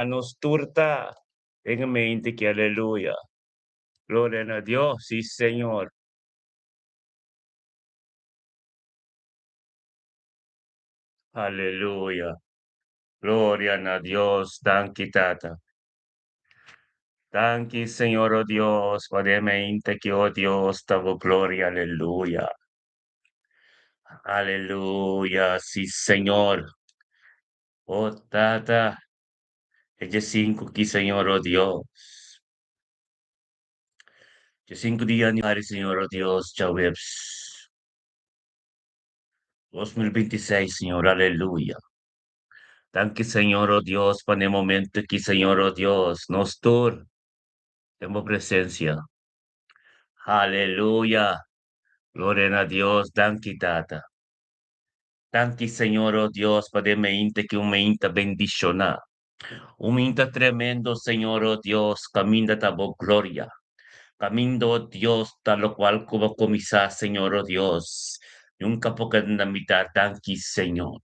nos turta en mente que aleluya. Gloria a Dios, sí, Señor. Aleluya. Gloria a Dios, danke Tata. Danke, Señor, oh Dios, mente que, oh Dios, tavo gloria, aleluya. Aleluya, sí, Señor. Oh Tata, ella cinco que, Señor, oh Dios. Ella 5 días ni hari, Señor, oh Dios, Chawebs. 2026, Señor, aleluya. Danke, Señor, oh Dios, para el momento que, Señor, oh Dios, nos tur, tengo presencia. Aleluya. Gloria a Dios, danke, Tata. Danke, Señor, oh Dios, para mente que un mente bendicionar. Un mente tremendo, Señor, oh Dios, camina tabo gloria. Camino, oh Dios, tal lo cual como comisa, Señor, oh Dios. Nunca poca na mitad, danke, Señor.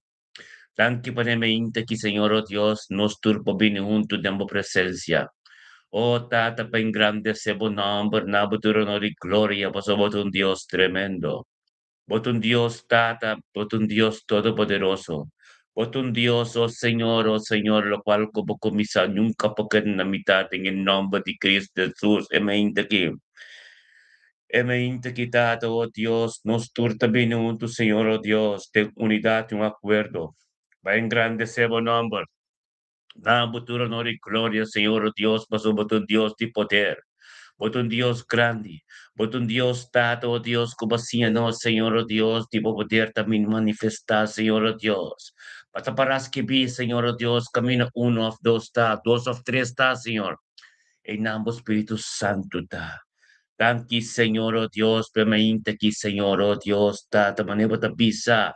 Danke para mente que, Señor, oh Dios, nos turbo bine junto de presencia. Oh, Tata, pa engrandece nombre, naboturo no di gloria, pasó un Dios tremendo. Vos un Dios Tata, vos un Dios todopoderoso. Vos un Dios, oh Señor, lo cual como comisa nunca porque en la mitad en el nombre de Cristo Jesús, emente quitado, oh Dios, nos turta bien tu Señor, oh Dios, de unidad y un acuerdo. Va a engrandecer vos nombre. Damos tu honor y gloria, Señor, oh Dios, pasó vos un Dios de poder. Vos un Dios grande, vos un Dios dado, oh Dios, como así, no, Señor, oh Dios, tipo poder también manifestar, Señor, oh Dios. Basta para que vi, Señor, oh Dios, camino uno of dos está, dos of tres está, Señor. En ambos Espíritu Santo está. Tanki, Señor, oh Dios, permaneinte aquí, Señor, oh Dios, tata, manebo tabisa,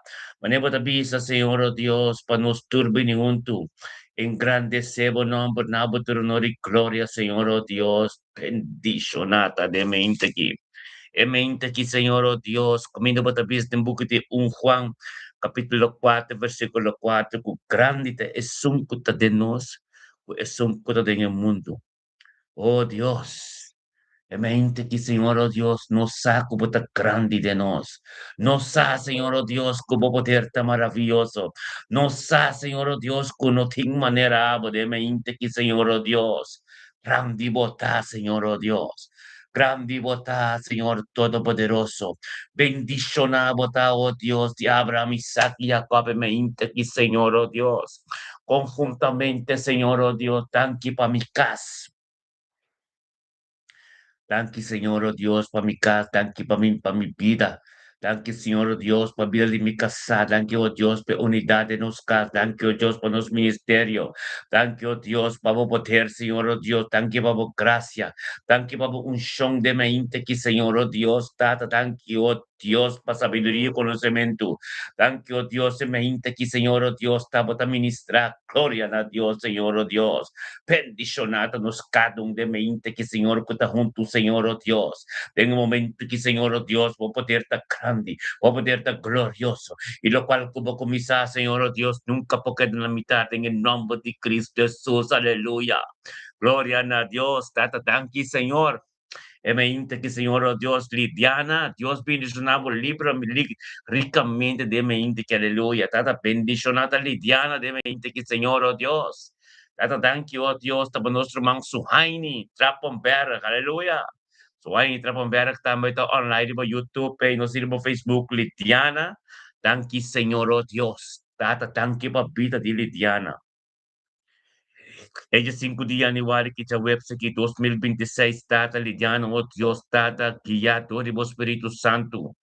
Señor, oh Dios, para nos turbi junto. Engrandecebo nombre, nabo tu honor y gloria, Señor, oh Dios, bendicionata de mente aquí. E mente aquí, Señor, oh Dios, camino para tabis en buco de un Juan, capítulo 4, versículo 4, que grande es un cuta de nos, es un cuta de el mundo. Oh Dios, mente que Señor, oh Dios, nos sa como tan grande de nos. Nos sa, Señor, oh Dios, como poder tan maravilloso. Nos sa, Señor, oh Dios, con no ting manera, de mente que Señor, oh Dios. Grande bota, Señor, oh Dios. Grande bota, Señor Todopoderoso. Bendicionado bota, oh Dios, de Abraham, Isaac y Jacob, mente que Señor, oh Dios. Conjuntamente, Señor, oh Dios, tan que para mi casa. Danke, Señor, oh Dios, para mi casa, danke para mi vida. Danke, Señor, oh Dios, para vida de mi casa. Danke, oh Dios, por unidad de nos casa. Danke, oh Dios, por nos ministerio. Danke, oh Dios, para poder, Señor, oh Dios. Danke, para gracia. Danke, para unción de mente que, Señor, oh Dios, tata. Danke, oh Dios, para sabiduría y conocimiento. Danke, oh Dios, en mente que, Señor, oh Dios, para ministrar. Gloria a Dios, Señor, oh Dios. Bendicionado nos cada un de mente que Señor que está junto, Señor, oh Dios. En un momento que Señor, oh Dios, voy a poder estar grande, voy a poder estar glorioso. Y lo cual como comisar, Señor, oh Dios, nunca porque en la mitad, en el nombre de Cristo Jesús, aleluya. Gloria a Dios, tata, tanki, Señor. Mente que Señor, oh Dios, Lidiana, Dios bendicionado, libro ricamente de mente que aleluya. Tata, bendicionada Lidiana, de mente que Señor, oh Dios. Tata, thank you, oh Dios, tapa nostro mang suhaini, trapomberg, aleluya. Suhaini, trapomberg, tambay ito online mo YouTube, no sino mo Facebook, Lidiana. Thank you, Señor, oh Dios. Tata, thank you, papita di Lidiana. Ella 5 días ni wari kita website ki 2026 tata lidiano o Dios tata guiado de Espíritu Santo.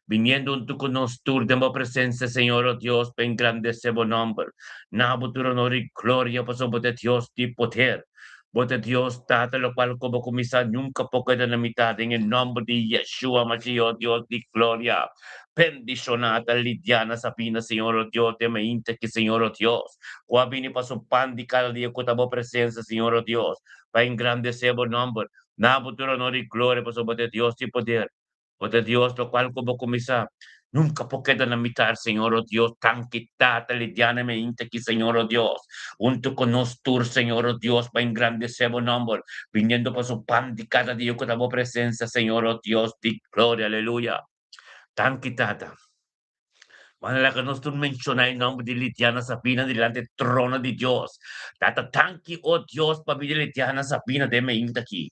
Viniendo un tu con nos tour de mo presencia, Señor, oh Dios, en grandece bo nombre. Nabo tu honor y gloria, paso de Dios de poder. Bote Dios, Tata, lo cual como comisa nunca poco de la mitad, en el nombre de Yeshua, Mashiach, oh Dios de gloria. Bendicionada, Lidiana, Sabina, Señor, oh Dios, de mente que Señor, oh Dios. Guabini paso pan de cada día con tu presencia, Señor, oh Dios. Va engrandecer bo nombre. Nabo tu honor y gloria, paso de Dios de poder. Oh de Dios, lo cual como comienza, nunca po queda la mitad, Señor, oh Dios, tan quitata lidianamente aquí, Señor, oh Dios, junto con nosotros, Señor, oh Dios, para engrandecer su nombre, viniendo por su pan de cada día con la presencia, Señor, oh Dios, di gloria, aleluya, tan quitata. Manala ka nos mencionar el nombre de Litiana Sabina delante del trono de Dios. Tata tanki, oh Dios, pamilya Litiana Sabina de me aquí.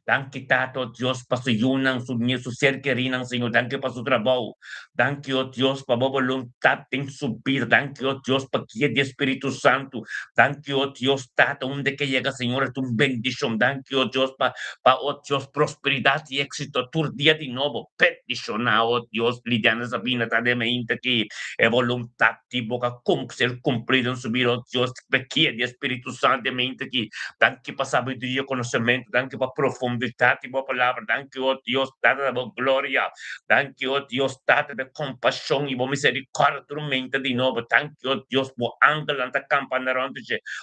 Danke Tato Diyos pa sa yunang su ser querinan Señor. Danke pa su trabaho. Danke o Diyos pa voluntad ting subir. Danke o Diyos pa guía de Espíritu Santo. Danke o Diyos Tato donde que llega Señor es tu bendición. Danke o Diyos pa o Diyos prosperidad y éxito tu día de nuevo. Petition na o Diyos Lidiana Sabina ta de mente que e voluntad ti boca ser cumplido en su vida o Diyos pa guía de Espíritu Santo de mente que danke pa sabiduría, conocimiento, danke pa profundidad y pa palabra, danke, oh Dios, dada la gloria, danke, oh Dios, dada de compasión y misericordia, tu mente de nuevo, danke, oh Dios, po ángel anta campanaron,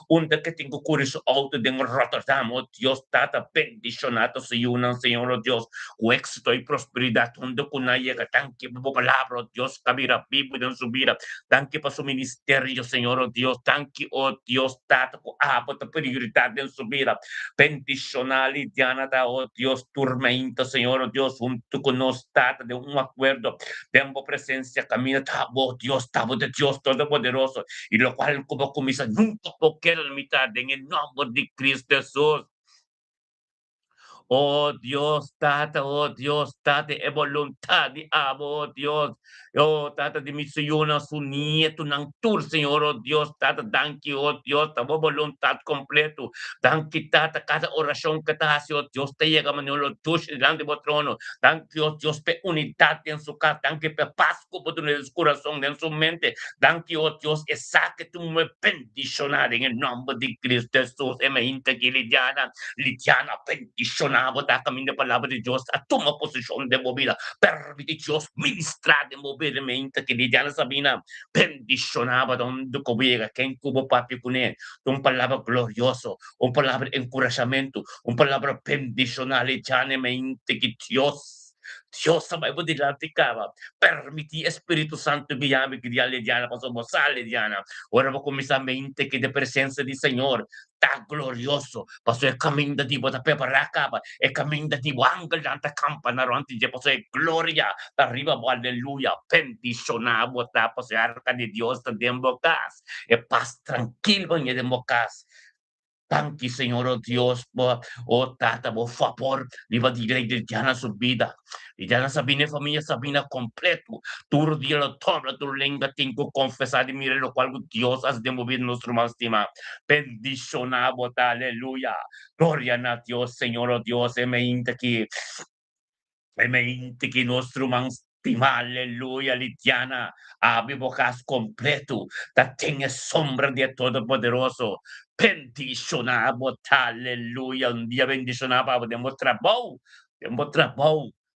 unde que tengo curioso auto de Rotterdam, oh Dios, dada bendicionato se unan, Señor, oh Dios, o éxito y prosperidad, donde kuna llega, danke, po palabra, oh Dios, cabira vivo en su vida, danke pa su ministerio, Señor, oh Dios, danke, oh Dios, dada po abot prioridad en su vida, bendicional Diana da, oh Dios, tormenta, Señor, oh Dios, junto con nos, data de un acuerdo, tengo presencia, camina, tabo, Dios, tabo de Dios Todopoderoso, y lo cual como comisa nunca porque la mitad en el nombre de Cristo Jesús. Oh Dios, Tate, e voluntad di amo, oh Dios. Oh, Tata, di misión su nieto ng tour, Señor, oh Dios, Tata, thank you, oh Dios, tamo voluntad completo. Thank you, Tata, cada oración que te hace, oh Dios, te llega Manolo, tuyo delante de trono. Thank you, oh Dios, pe unidad en su casa, thank you, pe paz como en el corazón, en su mente. Thank you, oh Dios, esa que tú me bendicionar en el nombre de Cristo Jesús, e me integridad. Lidiana, bendicionamos da camino palabra de Dios a toma posición de movida. Permite Dios ministrar de movermente que Lidiana Sabina bendicionaba donde cobiera que en cubo papi cune. Un palabra glorioso, un palabra encorajamiento, un palabra bendicional Lidiana mente que Dios sabay mo dilatikaba. Permiti Espíritu Santo guiarme que dia Lidiana pasamos a Lidiana. Ora mo comienza mente que de presencia del Señor está glorioso. Pasó el camino de Dios, te preparacaba. El camino de Dios, ángel de anta campana, antes de pasó gloria. De arriba, aleluya. Bendicionado, está pasó arca de Dios, te den bocas. E paz tranquilo en el bocas. Thank you, Señor, oh Dios, oh Tata, por favor, viva de iglesia ya su vida. Y ya la Sabina familia Sabina completo. Tu día lo toma, tu lengua tengo confesar y mire lo cual Dios has de mover nuestro más estima. Bendicionado, aleluya. Gloria a Dios, Señor, oh Dios, aquí. Mente que nostro manstima, aleluya, litiana, abibocas completo, da tenga sombra de Todopoderoso, bendicionado, aleluya, un día bendicionado, demos trabajo,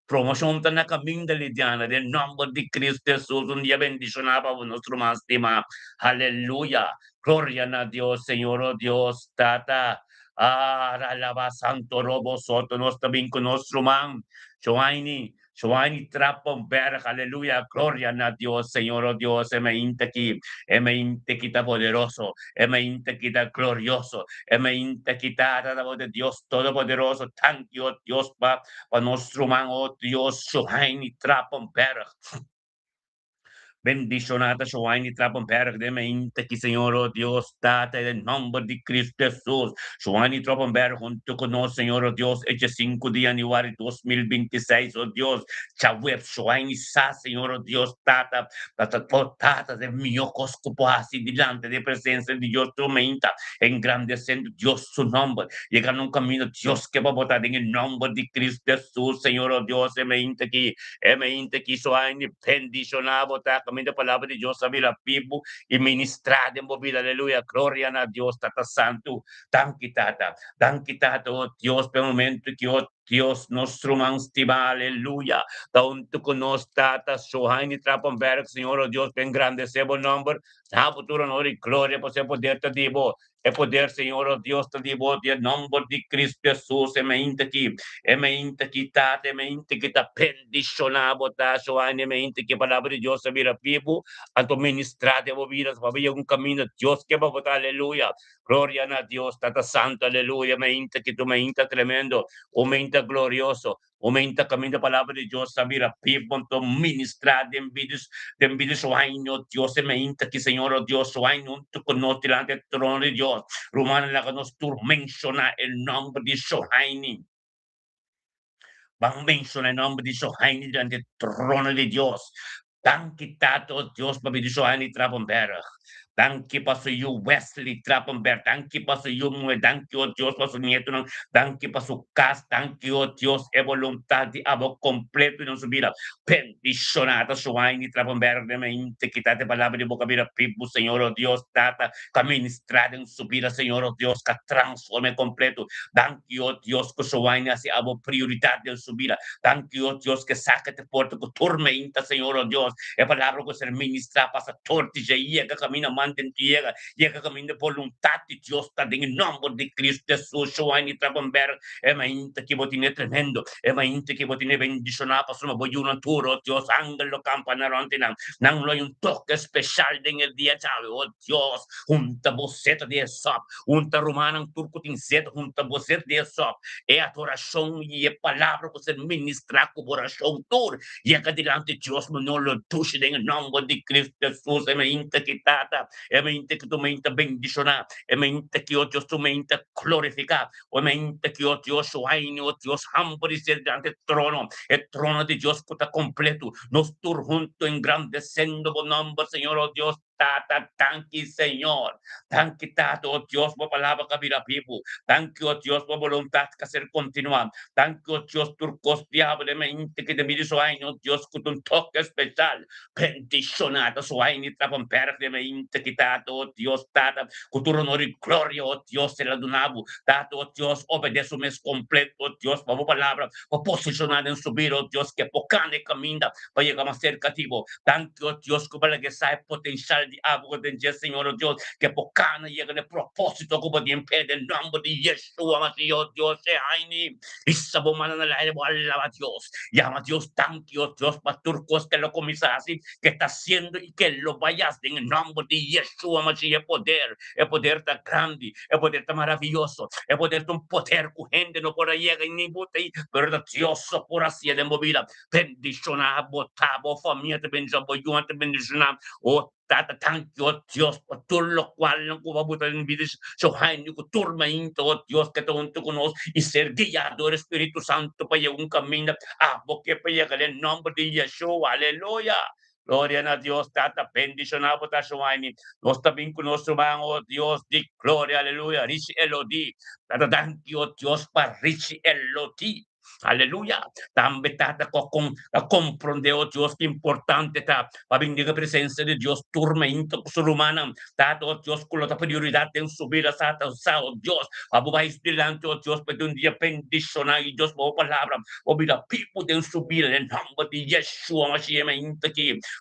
promoción tan a camino de lidiana, del nombre de Cristo Jesús, un día bendicionado, nuestro manstima, aleluya, gloria a Dios, Señor, oh Dios, tata, alaba santo robo soto, nos también con nuestro man, Joaini trapon berg, aleluya, gloria a Dios, Señor, oh Dios, eme inte kita poderoso, eme inte kita glorioso, eme inte kita la voz de Dios todopoderoso, thank you, oh Dios, pa nuestro man, oh Dios, Joaini trapon berg, bendicionata Joaini Trappenberg de mente que Señor, oh Dios, date en el nombre de Cristo Jesús. Joaini Trappenberg junto con nosotros, Señor, oh Dios, este 5 de enero 2026, oh Dios, Chaweb, Joaini Sa, Señor, oh Dios, tata de mi coscopo así delante de presencia de Dios, tu mente, engrandeciendo Dios su nombre, llegando a un camino, Dios, que va a votar en el nombre de Cristo Jesús, Señor, oh Dios, mente que quiso a bendicionado, también la palabra de Dios, a la pibu y ministrar de movida, aleluya, gloria a Dios, tata santo, tan quitata, oh Dios, por un momento que Dios nostrum anstiva, aleluya. Taon tu conos tata, suhay ni trapang berak, Señor, oh Dios, ben grande sebo number, sa futuro nori, gloria, po se poder te dibo, e poder, Señor, oh Dios, te dibo, di nombre di Cristo Jesus, e me inte quitate, e me inte kita pendizionabo, ta, suhay ni me inte ki palabra de Dios, se vira vivo, anto ministrate, vo vidas, pabaya un camino, Dios, que va, aleluya. Gloria a Dios, Tata Santo, aleluya, me inte que tu me inte tremendo, aumenta glorioso, aumenta camino palabra de Dios, sabira, pibonto ministrar de envidios sueño, Dios, me inte que Señor, oh Dios, sueño, tu conoce delante del trono de Dios, Romana la que nos tur menciona el nombre de Sohaini, van menciona el nombre de Sohaini delante del trono de Dios, tan quitado Dios, para pedir Sohaini trapombera. Danke paso you Wesley Trappenberg, danke paso you Mue, danke oh Dios paso nieto, danke paso cas, danke oh Dios e voluntad di abo completo in subira, pendicionata su aini Trappenberg, de me inte quitate palabra de boca mira pibu, Señor oh Dios, tata, caministrada en subira, Señor oh Dios, que transforme completo, danke oh Dios, que su aini hacia abo prioridad de subira, danke oh Dios, que sácate por tu turme inta, Señor oh Dios, e palabra que ser ministra pasa tortilla y llega camina manden llega camino de voluntad de Dios está en el nombre de Cristo Jesús Shoani Trabanber e ma inte che botine tremendo e ma inte che botine bendicionada pasó voy un turo Dios ángel campanero antina nang lo un toque especial en el día chave oh Dios junta boceta de sop junta romana un turco tinset junta boceta de sop e adoración y palabra que se ministra con oración tur llega delante Dios no lo touche en el nombre de Cristo Jesús e me inte quitata e me inte que tu me inte bendicionar e me inte que Dios tu me inte glorificar o me inte que Dios suaini o Dios hambre delante del trono el trono de Dios que está completo nos tur junto engrandeciendo por nombre Señor oh Dios tata tanki Señor tanki tata oh Dios por palabra que mira vivo tanki oh Dios por voluntad que hacer continuar tanki oh Dios turcos diable me inte que te mire suaini oh Dios con un toque especial bendicionado suaini trapan perde me inte quitado oh Dios tata con honor y gloria oh Dios se la donavo tato oh Dios obedece mes completo oh Dios por palabra o posicionado en subir oh Dios que pocane camina para llegar más cerca a ti tanto oh Dios como para que sabe potencial de algo de Dios Señor oh Dios que pocane llega de propósito como de impede el nombre de Yeshua Mashiach oh Dios se aini y sabo manana la alaba a Dios llama a Dios tanto oh Dios pasturcos que lo comienza así que está haciendo y que lo vayas en el nombre de Yeshua Mashiach el poder tan grande el poder tan maravilloso el poder tan poder que gente no por ahí llega ni bote pero Dios por así de movida bendicionar botabo familia te bendicionar yo te bendicionar oh tata tanto oh Dios por todo lo cual no va a botar en vida so hay ni que turma into oh Dios que te junto con nosotros y ser guiador Espíritu Santo para llevar un camino porque para llegar el nombre de Yeshua aleluya. Gloria a Dios, tata, bendicionado por Tashuaini. Nos también con nuestro hermano, oh Dios, di gloria, aleluya, Rishi Elodi. Tata, thank you, oh Dios, para Rishi Elodi. Aleluya. También tata comprende, oh Dios, que importante está para venir la presencia de Dios, turma humana. Tata, oh Dios, con la prioridad de subir a Sata, oh Dios. Abubais delante, oh Dios, pero un día bendicionar y Dios, por palabra. O mira, people de subir en el nombre de Yeshua, Mashiach, me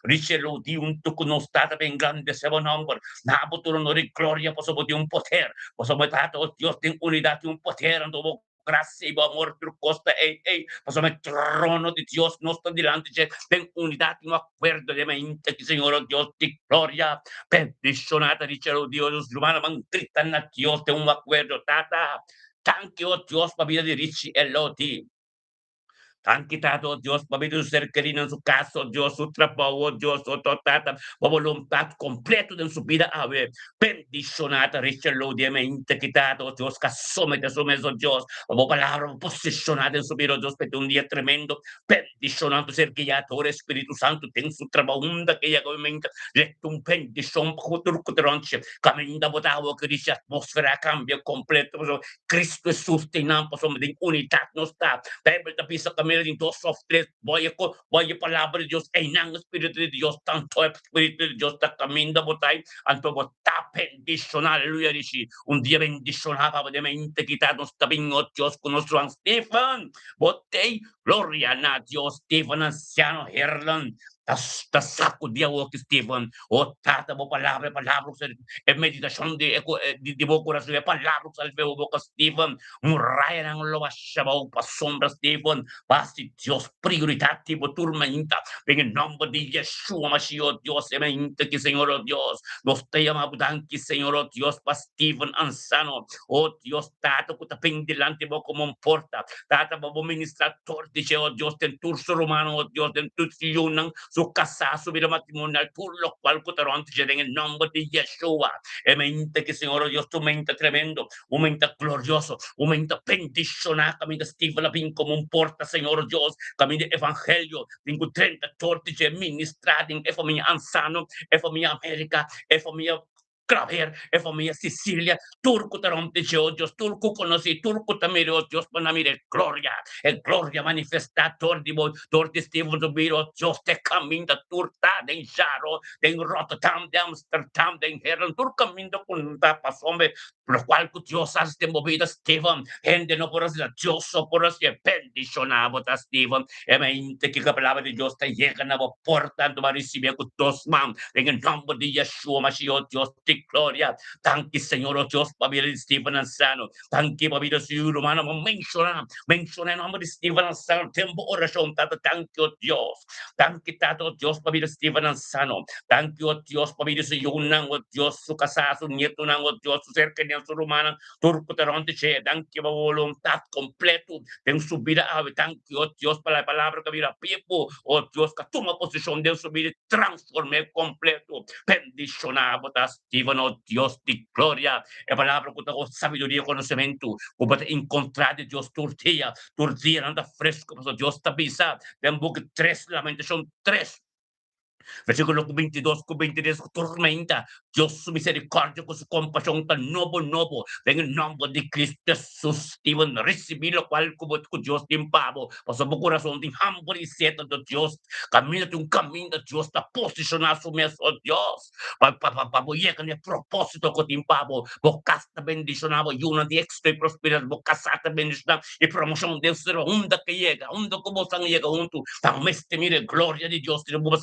Richelo di un tuco non stata ben grande se bon nombre. Nabo tu honor y gloria por sobre un poder. Por sobre tanto Dios ten unidad y un poder ando gracia y amor por costa por sobre el trono de Dios no está delante ten unidad y un acuerdo de mente que Señor Dios di gloria bendicionata Richelo Dios lumana man gritan a Dios de un acuerdo tata. Thank you, Dios, para vida de Richie Eloti. Han quitado, Dios, para su ser querido en su caso, Dios, su trabajo, Dios, su total, voluntad completo de su vida, a ver, bendicionada, Richard mente quitado, Dios, que somete su meso, Dios, como palabra posicionada en su vida, Dios, que un día tremendo, bendicionado, ser guiador, Espíritu Santo, ten su trabajo, que ya mente, le un bendición, futuro, camina, botado, que dice atmósfera cambia completo, Cristo es sustenance, de unidad, no está, Bible, the piece of community, dos soft tres, voy a palabra de Dios, en el Espíritu de Dios, tanto el Espíritu de Dios, está caminando, botay, anto botado, bendición, aleluya, dice, un día bendicionaba de mente quitados también, oh Dios, con nuestro Stephen, botei, gloria a Dios, Stephen, anciano, Herland, saco de agua que Stephen, o trata de palabras, en meditación de boca corazón, de palabras, al veo boca Stephen, un rayo en lo bashaba, pa sombra Stephen, basti Dios, prioridad, tipo turmenta, en el nombre de Yeshua, Mashiach, Dios, emente que Señor, oh Dios, nos te llamamos, danke, Señor, oh Dios, pa Stephen Ansano, oh Dios, tato, que te pendelante, como un porta, tata, babo ministrador, dice, oh Dios, ten turso romano, oh Dios, ten tutsiyunang, su casa, su vida matrimonial, por lo cual, cotarón, en el nombre de Yeshua, emente que Señor, oh Dios, tu mente tremendo, un mente glorioso, un mente bendicionado, camino Stephen, la como un porta, Señor, oh Dios, camino evangelio, tengo 30 tortiche ministrati e famiglia Ansano, e famiglia America, e famiglia Claver, e famiglia Sicilia, Turco Taronte Georgios, Turco conocí, Turco Tamiro, Dios Panamire, gloria manifestator di voi, Torti Steve Dobiro, Dios te caminda, Turta, den Jaro, den Rotterdam, de Amsterdam, den Herren, Tur caminda con tapa sombre, lo cual Dios hace movida Steven, gente no por la Dios, por así bendicionado a Steven, e mente que la palabra de Dios te llega a la puerta, tu recibir con dos manos, en el nombre de Yeshua, Mashiach, Dios te gloria, tanque Señor, oh Dios, para ver Steven Ansano, tanque para ver su humano, menciona el nombre de Steven Ansano, tiempo oración, tanque, oh Dios, tanque, tato, Dios, para ver Steven Ansano, tanque, oh Dios, para ver su yunan, oh Dios, su casa, su nieto, oh Dios, su cercanía, su humana, turco, taronte, tanque, para voluntad completo, en su vida, tanque, oh Dios, para la palabra que mira, Pipo, oh Dios, que toma posición de su vida, transforme completo, bendicionado, Steven, oh Dios, de gloria, la palabra que tengo sabiduría, conocimiento, que puede encontrar de Dios, tortilla, anda fresco, pues Dios te avisa, en book 3, Lamentación 3, versículo 22, 23, tormenta, Dios su misericordia con su compasión tan novo, en el nombre de Cristo Jesús, Steven, recibí lo cual como Dios te impavo, pasó por corazón de hambre y sed de Dios, camínate un camino de Dios, está posicionado su mesa, oh Dios, para llegar al propósito que te impavo, bocaste bendicionado y una de éxito y prosperidad, bocaste bendicionado y promoción de ser onda que llega, onda como están llega junto, tan este mire, gloria de Dios, tenemos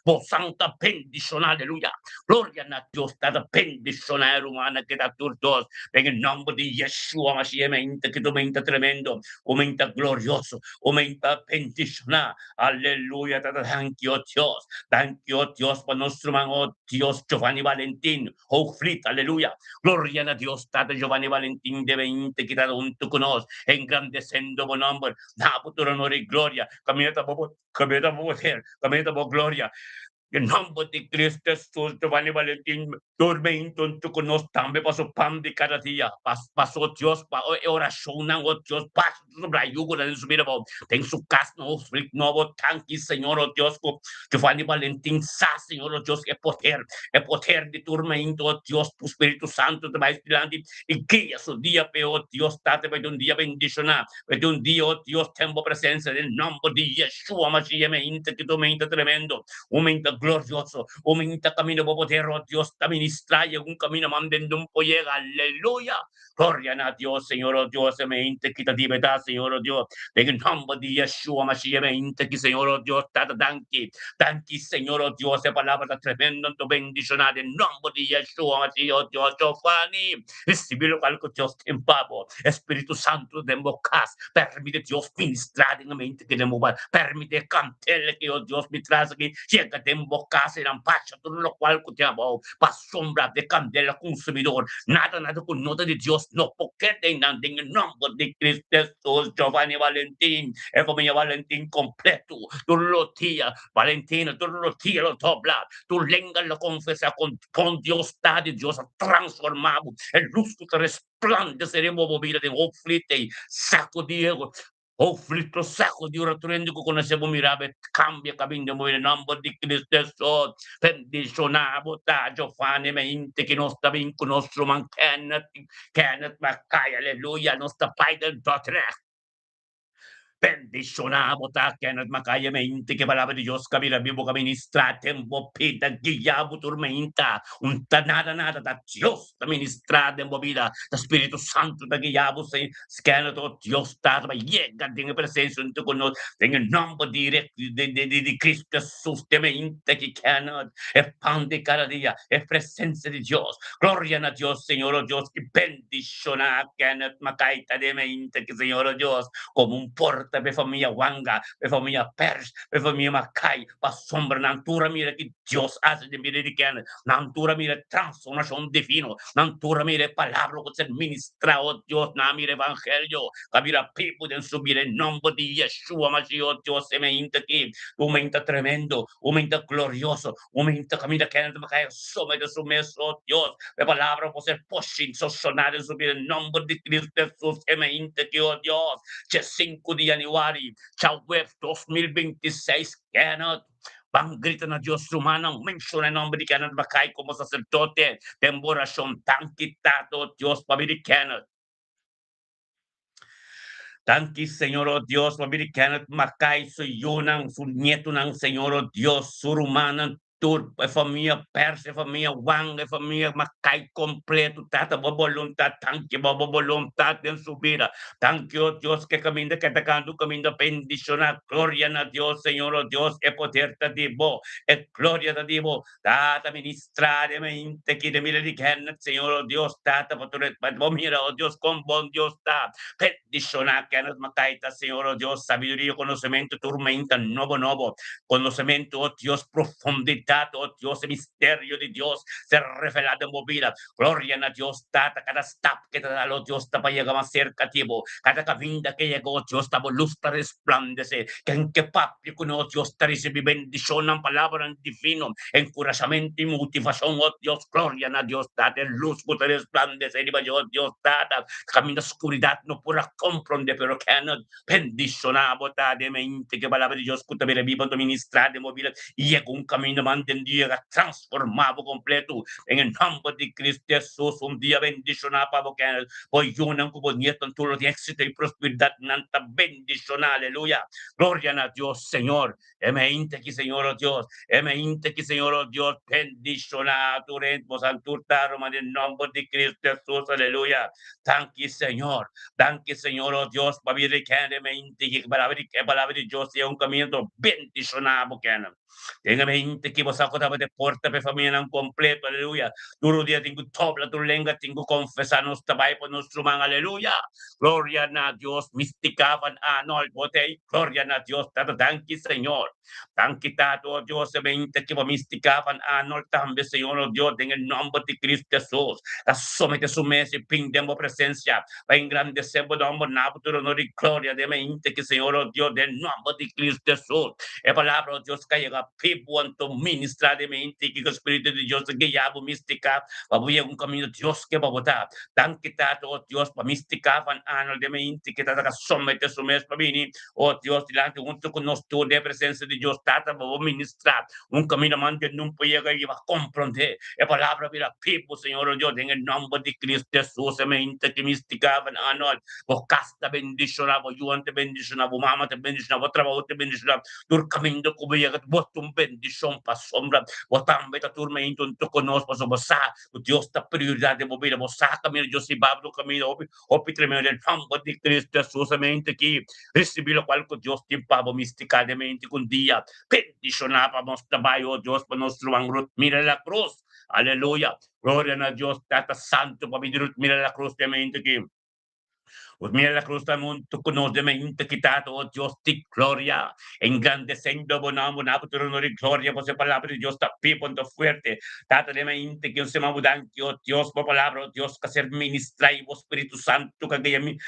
por santa bendición, aleluya. Gloria a Dios, dada bendición humana que da todos. En el nombre de Yeshua, Mashiach, mente que tu mente tremendo, aumenta glorioso, aumenta bendición. Aleluya, thank you, Dios. Thank you, Dios, por nuestro hermano, oh Dios, Giovanni Valentín, oh Frit, aleluya. Gloria a Dios, Tata Giovanni Valentín de 20, que dado junto con nos, engrandeciendo buen nombre, da futuro honor y gloria. Caminata por gloria. En nombre de Cristo Jesús, Giovanni Valentín, tormento con nos también pasó pan de cada día. Pasó Dios, oración, oh Dios, paso sobre la yugo de su vida. En su casa, nuevo tanque, Señor, oh Dios, Giovanni Valentín, Señor, oh Dios, el poder de tormento, oh Dios, tu Espíritu Santo te va inspirando y guía su día, pero Dios, date de un día bendicionado, de un día, oh Dios, tengo presencia en el nombre de Yeshua, Mashiach, que tu mente tremendo. Aumenta glorioso, aumenta camino bobotero, Dios te ministra y un camino mandando un pollega, aleluya. Gloria a Dios, Señor, oh Dios, mente quita libertad, Señor, oh Dios, en el nombre de Yeshua, Mashiach, mente que, Señor, oh Dios, tata danki, Señor, oh Dios, esa palabra tremenda, tu bendición, en nombre de Yeshua, Mashiach, oh Dios, Giovanni, recibir lo cual Dios te empavo, Espíritu Santo de bocas, permite Dios ministrar en la mente que de mover, permite cantarle que, oh Dios, mi traza que llega de bocas y rampacha, todo lo cual te amo, pa sombra de candela consumidor, nada con nota de Dios, no porque tengan en el nombre de Cristo Jesús, Giovanni Valentín, familia Valentín completo, tu lo tía, Valentina, tu lo tía, lo dobla, tu lengua lo confesa con Dios, está de Dios transformado, el luz que te resplandeceremos movida de oflite y saco Diego, oflito saco di oratoriendo con la sebo mirabe, cambia camino muy en nombre de Cristo Jesús, bendicionado, ta Giovanni, mente que nos está bien con nuestro man Kenneth Mackay, aleluya, nostra Pai del Dotre, Bendicionamos ta Kenneth Macaya Mente, que palabra de Dios, Camila Vivo, Ministra, Tempo, Pita, Guiabo, Turmenta, un nada, da Dios, da ministra, de vida, da Espíritu Santo, da Guiabo, se scanna todo Dios, da llega, tenga presencia en tu con nos, tenga el nombre directo de Cristo Jesús, de mente que cannot, es pan de cada día, es presencia de Dios, gloria a Dios, Señor oh Dios, que bendiciona, Kenneth Macaita de mente, que Señor oh Dios, como un porta pe famiglia Wanga, pe famiglia Pers, pe famiglia Mackay, pa sombra natura mira que Dios hace de mire de que natura mira transformación divino, natura mira palabra que se ministra, oh Dios, na mira evangelio, kabira people den subir en nombre de Yeshua Mashiach, oh Dios, se me inta aquí, aumenta tremendo, aumenta glorioso, aumenta camina que no me cae sobre de su mesa, oh Dios, la palabra por ser pushing, sonar en subir en nombre de Cristo Jesús, se me inta aquí, oh Dios, 5 de Januari, sa web 2026, Kenneth. Pangrita na Diyos sumanang mention ang nombre di Kenneth Macay como sacerdote, temporasyon, tangkitato, Diyos pabili Kenneth. Tanki, Señor, oh Dios, pabili Kenneth Macay, su nieto ng Señor, oh Dios, surumanan, tur, família Persa, família Wang, família Macay completo, tata, voluntad, tanque, voluntad en su vida. Thank you, Dios, que camina, que atacando, camina, bendición, gloria a Dios, Señor, oh Dios, e poder te divo, e gloria te divo, tata, ministrare, mente, que de mira di Kenneth, Señor, oh Dios, tata, mira, oh Dios, con bon Dios, tata, bendición, Kenneth Macaita, Señor, oh Dios, sabiduría, conocimiento, tormenta, nuevo, conocimiento, oh Dios, profundidad, oh Dios, el misterio de Dios se revela de movida. Gloria a Dios, tata, cada step que te da, oh Dios, para llegar más cerca a ti, cada caminda que llegó, Dios, estaba luz para resplandecer, que en que papi, con oh Dios, te recibe bendición, en palabra en divino, encorajamiento y motivación, oh Dios, gloria a Dios, tata, luz para resplandecer, y yo, Dios, tata, camino de oscuridad, no podrá comprender, pero que no bendicionamos, de mente, que palabra de Dios, que te vivo, ministrar, de movilidad, y llegó un camino mantendido, transformado completo, en el nombre de Cristo Jesús, un día bendicionado, porque hoy yo no como nieto en todo de éxito y prosperidad, nanta bendición, aleluya, gloria a Dios, Señor, emente aquí, Señor, oh Dios, emente aquí, Señor, oh Dios, bendición a tu reino, santurtar, en el nombre de Cristo Jesús, aleluya, thank you, Señor, oh Dios, para vivir que emente, que palabra de Dios sea un camino bendicionado, porque tenga mente que vos acordaba de porta pe familia en completo, aleluya. Duro día tengo tobla tu lengua, tengo confesar nos tabay por nuestro man, aleluya. Gloria a Dios, misticaban a no al bote, gloria a Dios, tato tanki, Señor. Tanki tato, oh Dios, mente que vos misticaban a no también, Señor, oh Dios, en el nombre de Cristo Jesús. Asómete su mesa y pindemos presencia, va engrandecer, nombre, nabuturo, no de gloria de mente que, Señor, oh Dios, del nombre de Cristo Jesús. É palavra de Deus que llega people anto ministrar de mente que o Espírito de Deus que ya bu mística va buia un caminho de Deus que va botar dan kita to Deus pa mística van anal de mente que tata sommete su mes pa bini o Deus dilante junto con nos tu de presença de Deus tata va ministrar un caminho mande não pega e va compreender é palavra vira people Senhor Deus em nome de Cristo Jesus a mente que mística van anal o casta bendicionar o Juan te bendicionar o mama te bendicionar o trabalho te bendicionar tur caminho ko biya buat tum bendición pa sombra botam beta tur me into conosco pa sobosa o Dios ta prioridade mo vida bosa caminho Dios si bablo caminho opi tremendo el fambo di Cristo Jesus mente que recibilo qual que Dios te pavo misticadamente con dia bendicionar pa nos trabalho Dios pa nostro angrut mira la cruz aleluya gloria a Dios tata santo pa mira la cruz de mente que pues mira la cruz también, tú conoces mente quitado, oh Dios, ti gloria, engrandeciendo, bonamo, naputuro, no de gloria, por esa palabra de Dios, está pipo, fuerte, tata de mente, que se me abudan, que oh Dios, por palabra, oh Dios, que ser ministra y vos, Espíritu Santo, que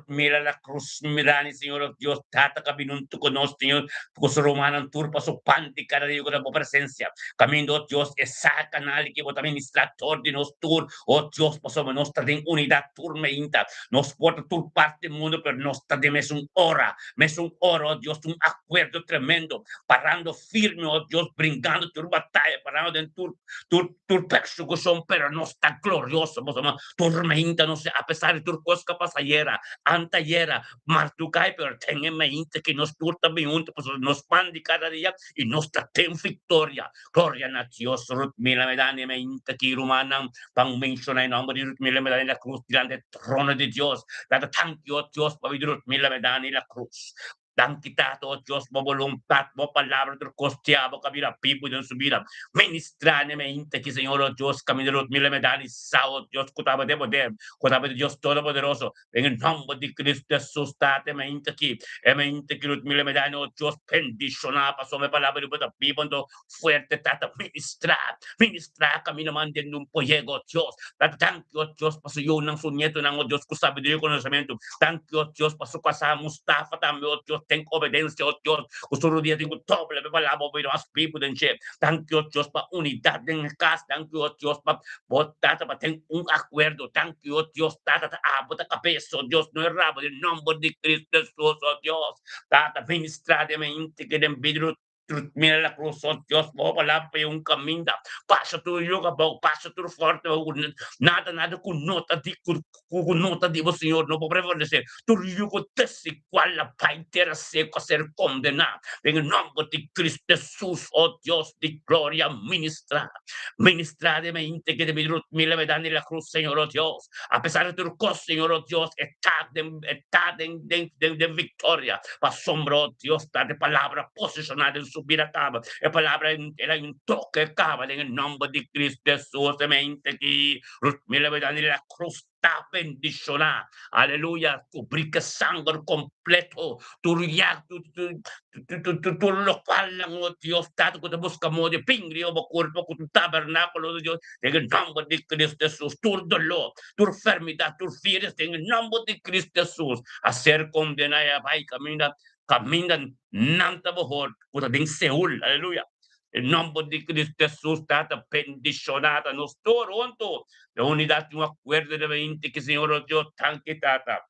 mira la cruz, mira, Señor, oh Dios, tata, caminun, tú conoces, Señor, pues romana, turpa, su panti, cada día con la presencia, camino, oh Dios, esa canal que vos administrador de nos tur, oh Dios, pues somos nuestra unidad, turmeinta, nos transporta tu parte del mundo, pero no está de mes un oro, oh Dios, un acuerdo tremendo, parando firme, oh Dios, brincando tu batalla, parando en tu persecución, pero no está glorioso, tormenta, no sé, a pesar de tu cosa pasajera, antayera, martucai, pero ten en mente que nos turta biunto, pues nos pandi cada día y nos está en victoria. Gloria a Dios, Ruth Mila Medani, mente que rumanang, pang mention ay nombre de Ruth Mila Medani, la cruz, delante del trono de Dios. Dada thank you, oh Dios, para Ruth Mila Medani, la cruz. Dan kita to, oh Diyos, mo voluntad, mo palabra, tu costiamo, kami na pipo ng subira. Ministrane me inte que Señor, oh Dios, kami na Ruth Mila Medani, sao, Dios, kutaba de poder, kutaba de Dios Todopoderoso, en el nombre de Cristo Jesús, tate me inte que, e me inte que Ruth Mila Medani, oh Dios, bendicionada, pasó me palabra, y puta, pipondo, fuerte, tata, ministrar kami naman din nung poyego, Diyos. Thank you, Diyos, paso yun ng sunyeto ng, Diyos, ko sabi din yung conocimiento. Thank you, Diyos, paso ka sa Mustafa, tami, Diyos, thank obediencia, Diyos. Gusto rin din ko doble, palabo, pero mas people din siya. Thank you, Diyos, pa unidad ng kas. Thank you, Diyos, pa tata, pa ten un acuerdo. Thank you, Diyos, tata, abot ang kapeso, Diyos, no errabo, din nombre de Cristo Jesús, oh Diyos. Tata, ministrade, me inti, que den vidro, mira la cruz, oh Dios, mo pala pa yung kaminda. Pasa tuyo ka ba? Pasa tuyo forte. Nada con nota con nota di vos, Señor, no puedo prevalecer. Tuyo con tesi cual la paitera seco a ser condenada. En el nombre de Cristo Jesús, oh Dios de gloria, ministra de mente que de mi levedad en la cruz, Señor, oh Dios. A pesar de tu cosa, Señor, oh Dios, está de victoria. Asombro, oh Dios, está de palabra posicionada en su vida acaba. La palabra era un toque acaba en el nombre de Cristo Jesús. Mente que mi levedad en la cruz está bendicionada. Aleluya. Tu brique sangre completo. Tu lo cual, oh Dios, tanto que te buscamos de pingrio, o cuerpo, con tu tabernáculo de Dios, en el nombre de Cristo Jesús, tu dolor, tu enfermedad, tu fieres, en el nombre de Cristo Jesús, a ser condenada, vai, caminan, nanta bohor, puta din Seul, aleluya. En nombre de Cristo Jesús, tata bendicionada, nos toronto, la unidad de un acuerdo de 20 que Señor, oh Dios, tanque tata.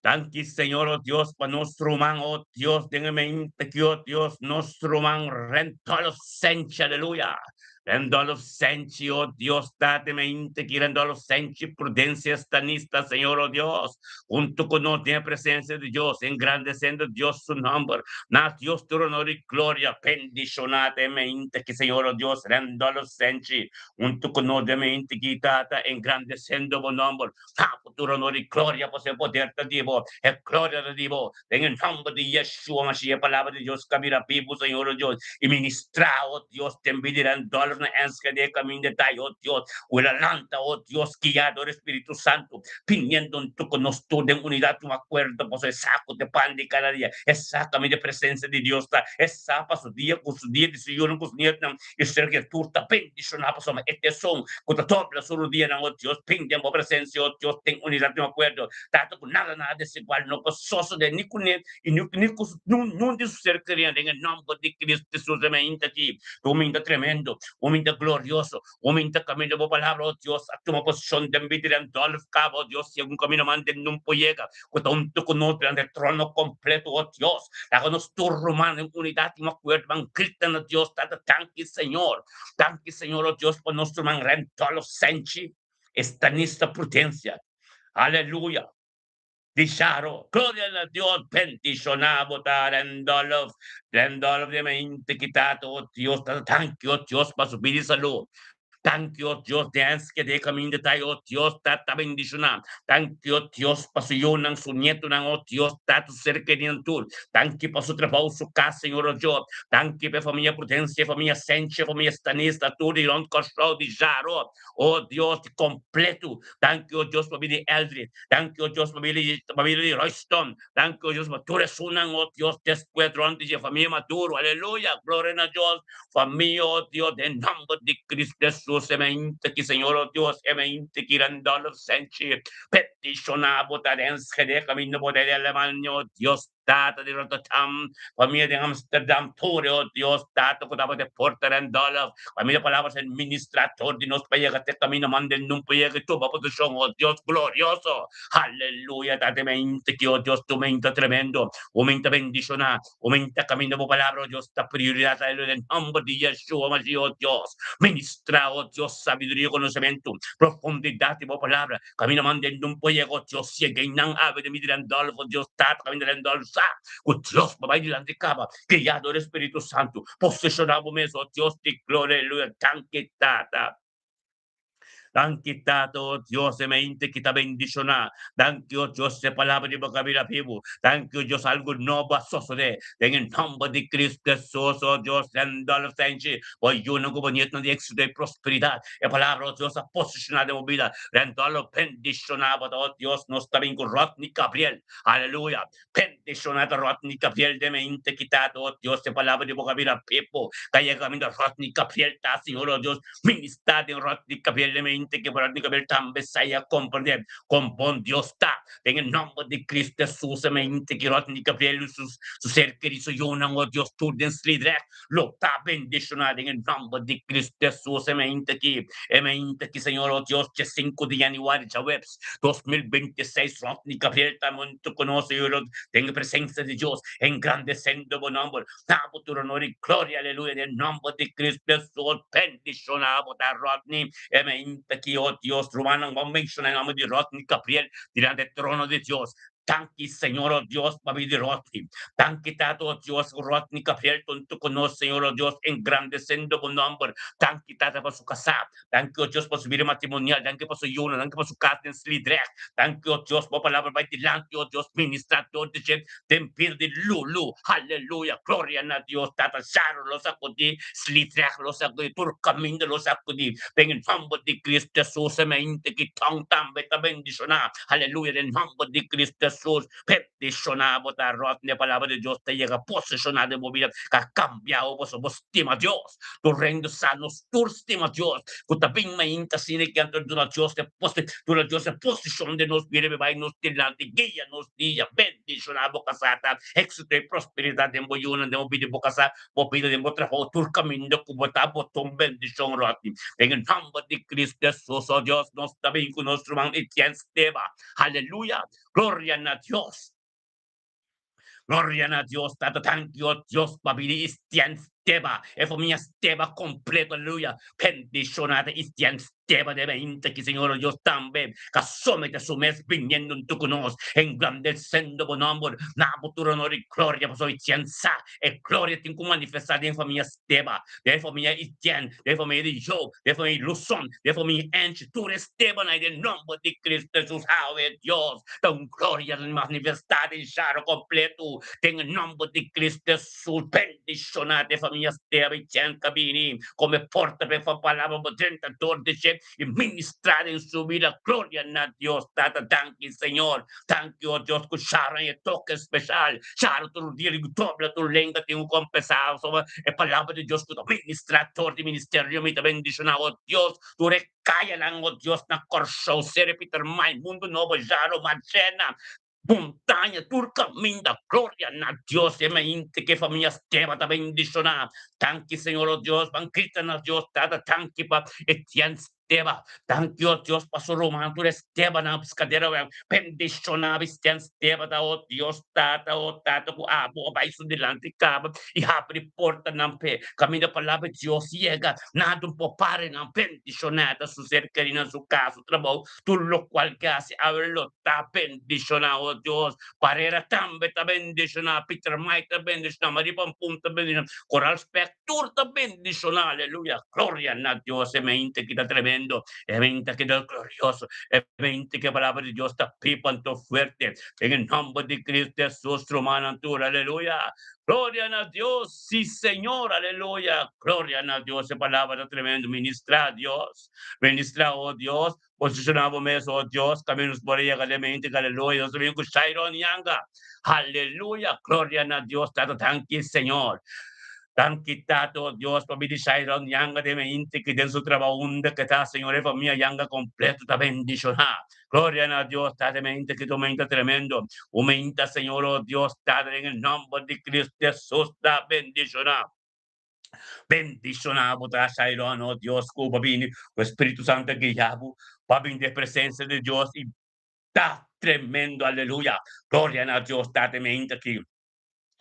Tanki, Señor, oh Dios, para nuestro man, oh Dios, de mente que, oh Dios, nuestro man, rento los senchi, aleluya. Rendo los senchi, oh Dios, date mente que rendo los senchi, prudencia estanista, Señor, oh Dios, junto con nosotros, tiene presencia de Dios, engrandeciendo Dios su nombre. Na Dios tu honor y gloria, bendicionate mente que, Señor, oh Dios, rendo los senchi, junto con nosotros, mente que tata, engrandeciendo tu nombre. Futuro onore y gloria por el poder de Dios, es gloria de Dios, en el nombre de Yeshua, Mashiach, palabra de Dios, camina vivo, Señor, oh Dios, y ministra, oh Dios, te envidiarán dólares en de camino de Dios, oh Dios, o el alanta, oh Dios, guiado, Espíritu Santo, pidiendo en tu con nosotros en unidad, un acuerdo, pues el saco de pan de cada día, es sácame de presencia de Dios, es sapa su día, con su día de Señor, con su día, y ser que tú está bendicionado, pues este son, con todo el solo día, oh Dios, pidiendo presencia, oh Dios, ten unidad de un acuerdo, tanto con nada desigual, no gozoso de ni con él, y ni con no de su ser queriendo, en el nombre de Cristo Jesús, de mente aquí, un momento tremendo, un momento glorioso, un momento camino de palabra, oh Dios, a tu posición de envidia en todo el cabo, Dios, si un camino mande no llega, con otro en el trono completo, oh Dios, háganos tu romano en unidad y un acuerdo, van cristianos, Dios, tanque, Señor, oh Dios, por nuestro man, todos los senchi, esta nista prudencia, aleluya. Dicharo, gloria a Dios, bendicionado, rendolo de mente quitado, oh Dios, thank you, oh Dios, para su vida y salud. Thank you, oh Dios, dance que de camino de tayo, oh Dios, tata bendicionado. Thank you, oh Dios, para su yo, su nieto, oh Dios, tatu ser querido tú. Thank you para su trabajo, su casa, Señor, oh Dios. Thank you para familia prudencia, familia senche, familia estanista, tú, de don costro, de jaro. Oh Dios, completo. Thank you, oh Dios, para vida de Eldred. Thank you, oh Dios, para vida de Royston. Thank you, oh Dios, para tú eres una, oh Dios, después, de familia maduro. Aleluya, gloria a Dios. Familia, oh Dios, de nombre de Cristo Jesús, mente que Señor, oh Dios, mente que irán los senchi, peticionar, votar en de camino, poder el Dios, Tata de Rotterdam, familia de Amsterdam, Ture, oh Dios, Tato, Cotaba de Porter and Dollar, familia palabras administrador de nos pega te camino manden un pega tu posición, oh Dios glorioso, aleluya, date mente que oh Dios tu mente tremendo, aumenta bendición, aumenta camino por palabra, oh Dios, esta prioridad en el nombre de Yeshua, oh Dios, ministra, oh Dios, sabiduría y conocimiento, profundidad y por palabra, camino manden un pega, oh Dios, sigue en ave de mi dirandol, oh Dios, Tato, camino dirandol, con Dios, papá, y delante cava, que ya adore Espíritu Santo, posesionamos meso, Dios, de gloria, aleluya, tan que tata. Tankitato Dios mente kita bendiciona. Thank you Dios sa palabra di magkabila pibo. Thank you Dios algo nova sosode. Dengan nombre de Cristo Jesús, oh Dios, and all of thank you. Por yun ang gobernador de éxito y prosperidad. E palabra oh Dios a posicionar de movida. Rentalo bendicionado oh Dios nos también con Rodney Gabriel. Aleluya. Bendicionado Rodney Gabriel de mente quitado oh Dios sa palabra di magkabila pibo. Kaya kami na Rodney Gabriel ta Señor oh Dios. Ministad de Rodney Gabriel de mente que por Rodney Gabriel tambe saya comprender. Con bon Dios ta. En el nombre de Cristo Jesús mente que Rodney Gabriel su ser querido yo oh Dios tu den slidre. Lo ta bendicionado en el nombre de Cristo Jesús mente que Señor oh Dios que 5 de January ya webs 2026 Rodney Gabriel también tu conoce yo tengo presencia de Dios engrandeciendo buen nombre. Damos tu honor y gloria, aleluya, en el nombre de Cristo Jesús, bendicionamos a Rodney, que oh Dios, Romano, vamos a mencionar el nombre de Rodney Gabriel, delante del trono de Dios. Thank you, Señor, oh Dios, papi de Rodney. Thank you, Tato, oh Dios, Rodney Gabriel, tú conoces, Señor, oh Dios, engrandeciendo tu nombre. Thank you, Tata, por su casa. Thank you, oh Dios, por su vida matrimonial. Thank you por su ayuno. Thank you por su casa en Slidrecht. Thank you, oh Dios, por palabra, by delante, oh Dios, ministrador de gente, tempir de Lulu. Aleluya, gloria a Dios, Tata, Sharo, los acudí, Slidrecht, los acudí, Turcamino, los acudí. Ven en nombre de Cristo Jesús, mente que tan beta bendiciona. Aleluya, en nombre de Cristo Jesús, bendiciona, bota la palabra de Dios te llega a posicionar de movida, que ha cambiado vos estima Dios, tu reino sano, tu estima Dios, que también me intercede que antes de Dios te poste, tu Dios se posición de nos viene, va y nos delante, guía nos día, bendiciona, boca sata, éxito y prosperidad de moyuna, de movida, boca sata, movida de motra, tu camino, como está, botón, bendición, roti, en el nombre de Cristo Jesús, oh Dios, nos también con nuestro man y quien esteba, aleluya, gloria a Dios. Gloria a Dios, Tata, thank you, Dios, babili istian steba, e famiglia steba completo, alleluia, bendicionate istian steba de mente, que Señor Dios también, que asómete su mes viniendo en tu conos, engrandeciendo por nombre, na futuro honor y gloria, por soy tienza, e gloria tiene que manifestar en familia steba, de familia istian, de familia de Job, de familia Luzón, de familia Enche, tu Esteban, en el nombre de Cristo Jesús, ave Dios, con gloria manifestada en charo completo, en el nombre de Cristo Jesús, bendicionate famiglia steba e cabini, come porta per far palabra potentador de che, y ministrar en su vida, gloria a Dios, tata, thank you, Señor, thank you, oh Dios, que Sharon y toque especial, Sharon, tu día y dobla tu lengua, tengo confesado, sobre la palabra de Dios, tu administrador de ministerio, mi te bendicionado, oh Dios, tu recaya lang, oh Dios, na corso, sere Peter Mai, mundo nuevo, Jaro, Magena, montaña, turca, minda, gloria a Dios, e mente que familia steva ta bendiciona, tanki Señor, oh Dios, banquita na Dios, tata, tanki pa, etian steva, tanki, oh Dios, paso romano, tu steva na piscadera, bendiciona, vistian steva, ta, oh Dios, oh tata, ku abo, vai su delante caba, e abre porta na pe, camina palavra Dios, llega, nada un po' pare na bendicionata, su ser carina, su caso, trabajo, tu lo cual que hace, averlo, ta bendiciona, oh Dios, parera tambe ta bendiciona, Peter Mai ta bendiciona, Maripam punta bendiciona, Coral Spectur ta bendiciona, aleluya, gloria a Dios, e mente que está tremendo, e mente que está glorioso, e mente que palabra de Dios está pipanto fuerte, en el nombre de Cristo Jesús, romana, aleluya, gloria a Dios, sí Señor, aleluya, gloria a Dios, esa palabra tremendo, ministra a Dios, ministra, oh Dios, posicionamos mesmo, oh Dios, caminos por ella, galemente, aleluya, Dios mío, Shairon Yanga, aleluya, gloria a Dios, tanto thank you, Señor. Tan quitado, Dios, pabilisairon yanga de mente que den su trabajo que está, Señor, familia yanga completo, está bendicionada. Gloria a Dios, está de mente que tu mente tremendo. Aumenta, Señor, oh Dios, está en el nombre de Cristo Jesús, está bendicionado. Bendicionado, está Shairon, oh Dios, Cuba, vini, o Espíritu Santo guiado, papi, de presencia de Dios y está tremendo, aleluya. Gloria a Dios, está de mente aquí.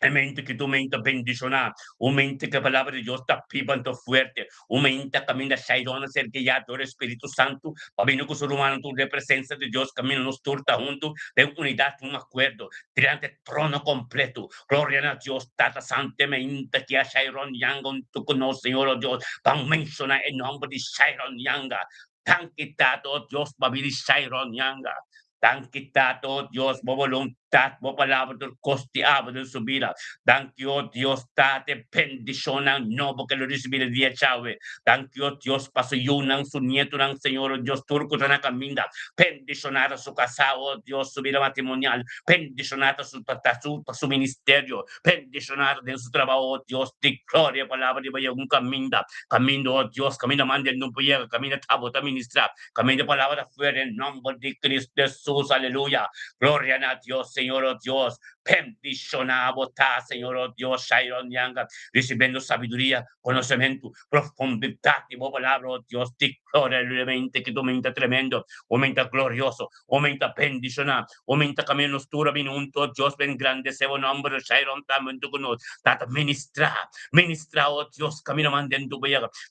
Mente que tu mente bendicionada, una mente que a palavra de Deus está pibando fuerte, uma mente camina Shairona ser guiado do Espírito Santo, para bem que o ser humano tu de presença de Deus camina nos turta junto, tem unidade, um acordo, diante trono completo, glória a Deus, tata santemente que a Shairon Yang tu conosce, Senhor oh Deus, para mencionar em nome de Shairon Yanga, tan quitado Deus, babili Shairon Yanga. Tan quitado, Dios, mo voluntad, mo palabra del costeado de su vida. Thank you, Dios, tate bendicionan, no, porque lo recibir el día chave. Thank you, Dios, paso yunan, su nieto, nan, Señor, Dios, turco, tan caminda. Bendicionar a su casado, Dios, su vida matrimonial. Bendicionar a su ministerio. Bendicionar de su trabajo, Dios, de gloria, palabra de vaya un caminda. Camino, oh Dios, camina, mande, no puede, camina, tabo, ministrar. Camina, palabra fuera, en nombre de Cristo Jesús, aleluya. Gloria a Dios, Señor, oh Dios. Bendicionado está, Señor, oh Dios, Shairon Yanga, recibiendo sabiduría, conocimiento, profundidad y palabra, oh Dios, te gloria realmente que tu mente tremendo, aumenta glorioso, aumenta bendicionado, aumenta camino oscuro, minuto, Dios, ben grande, sea un nombre, Shairon también tu conoce, tata ministra, oh Dios, camino mandando,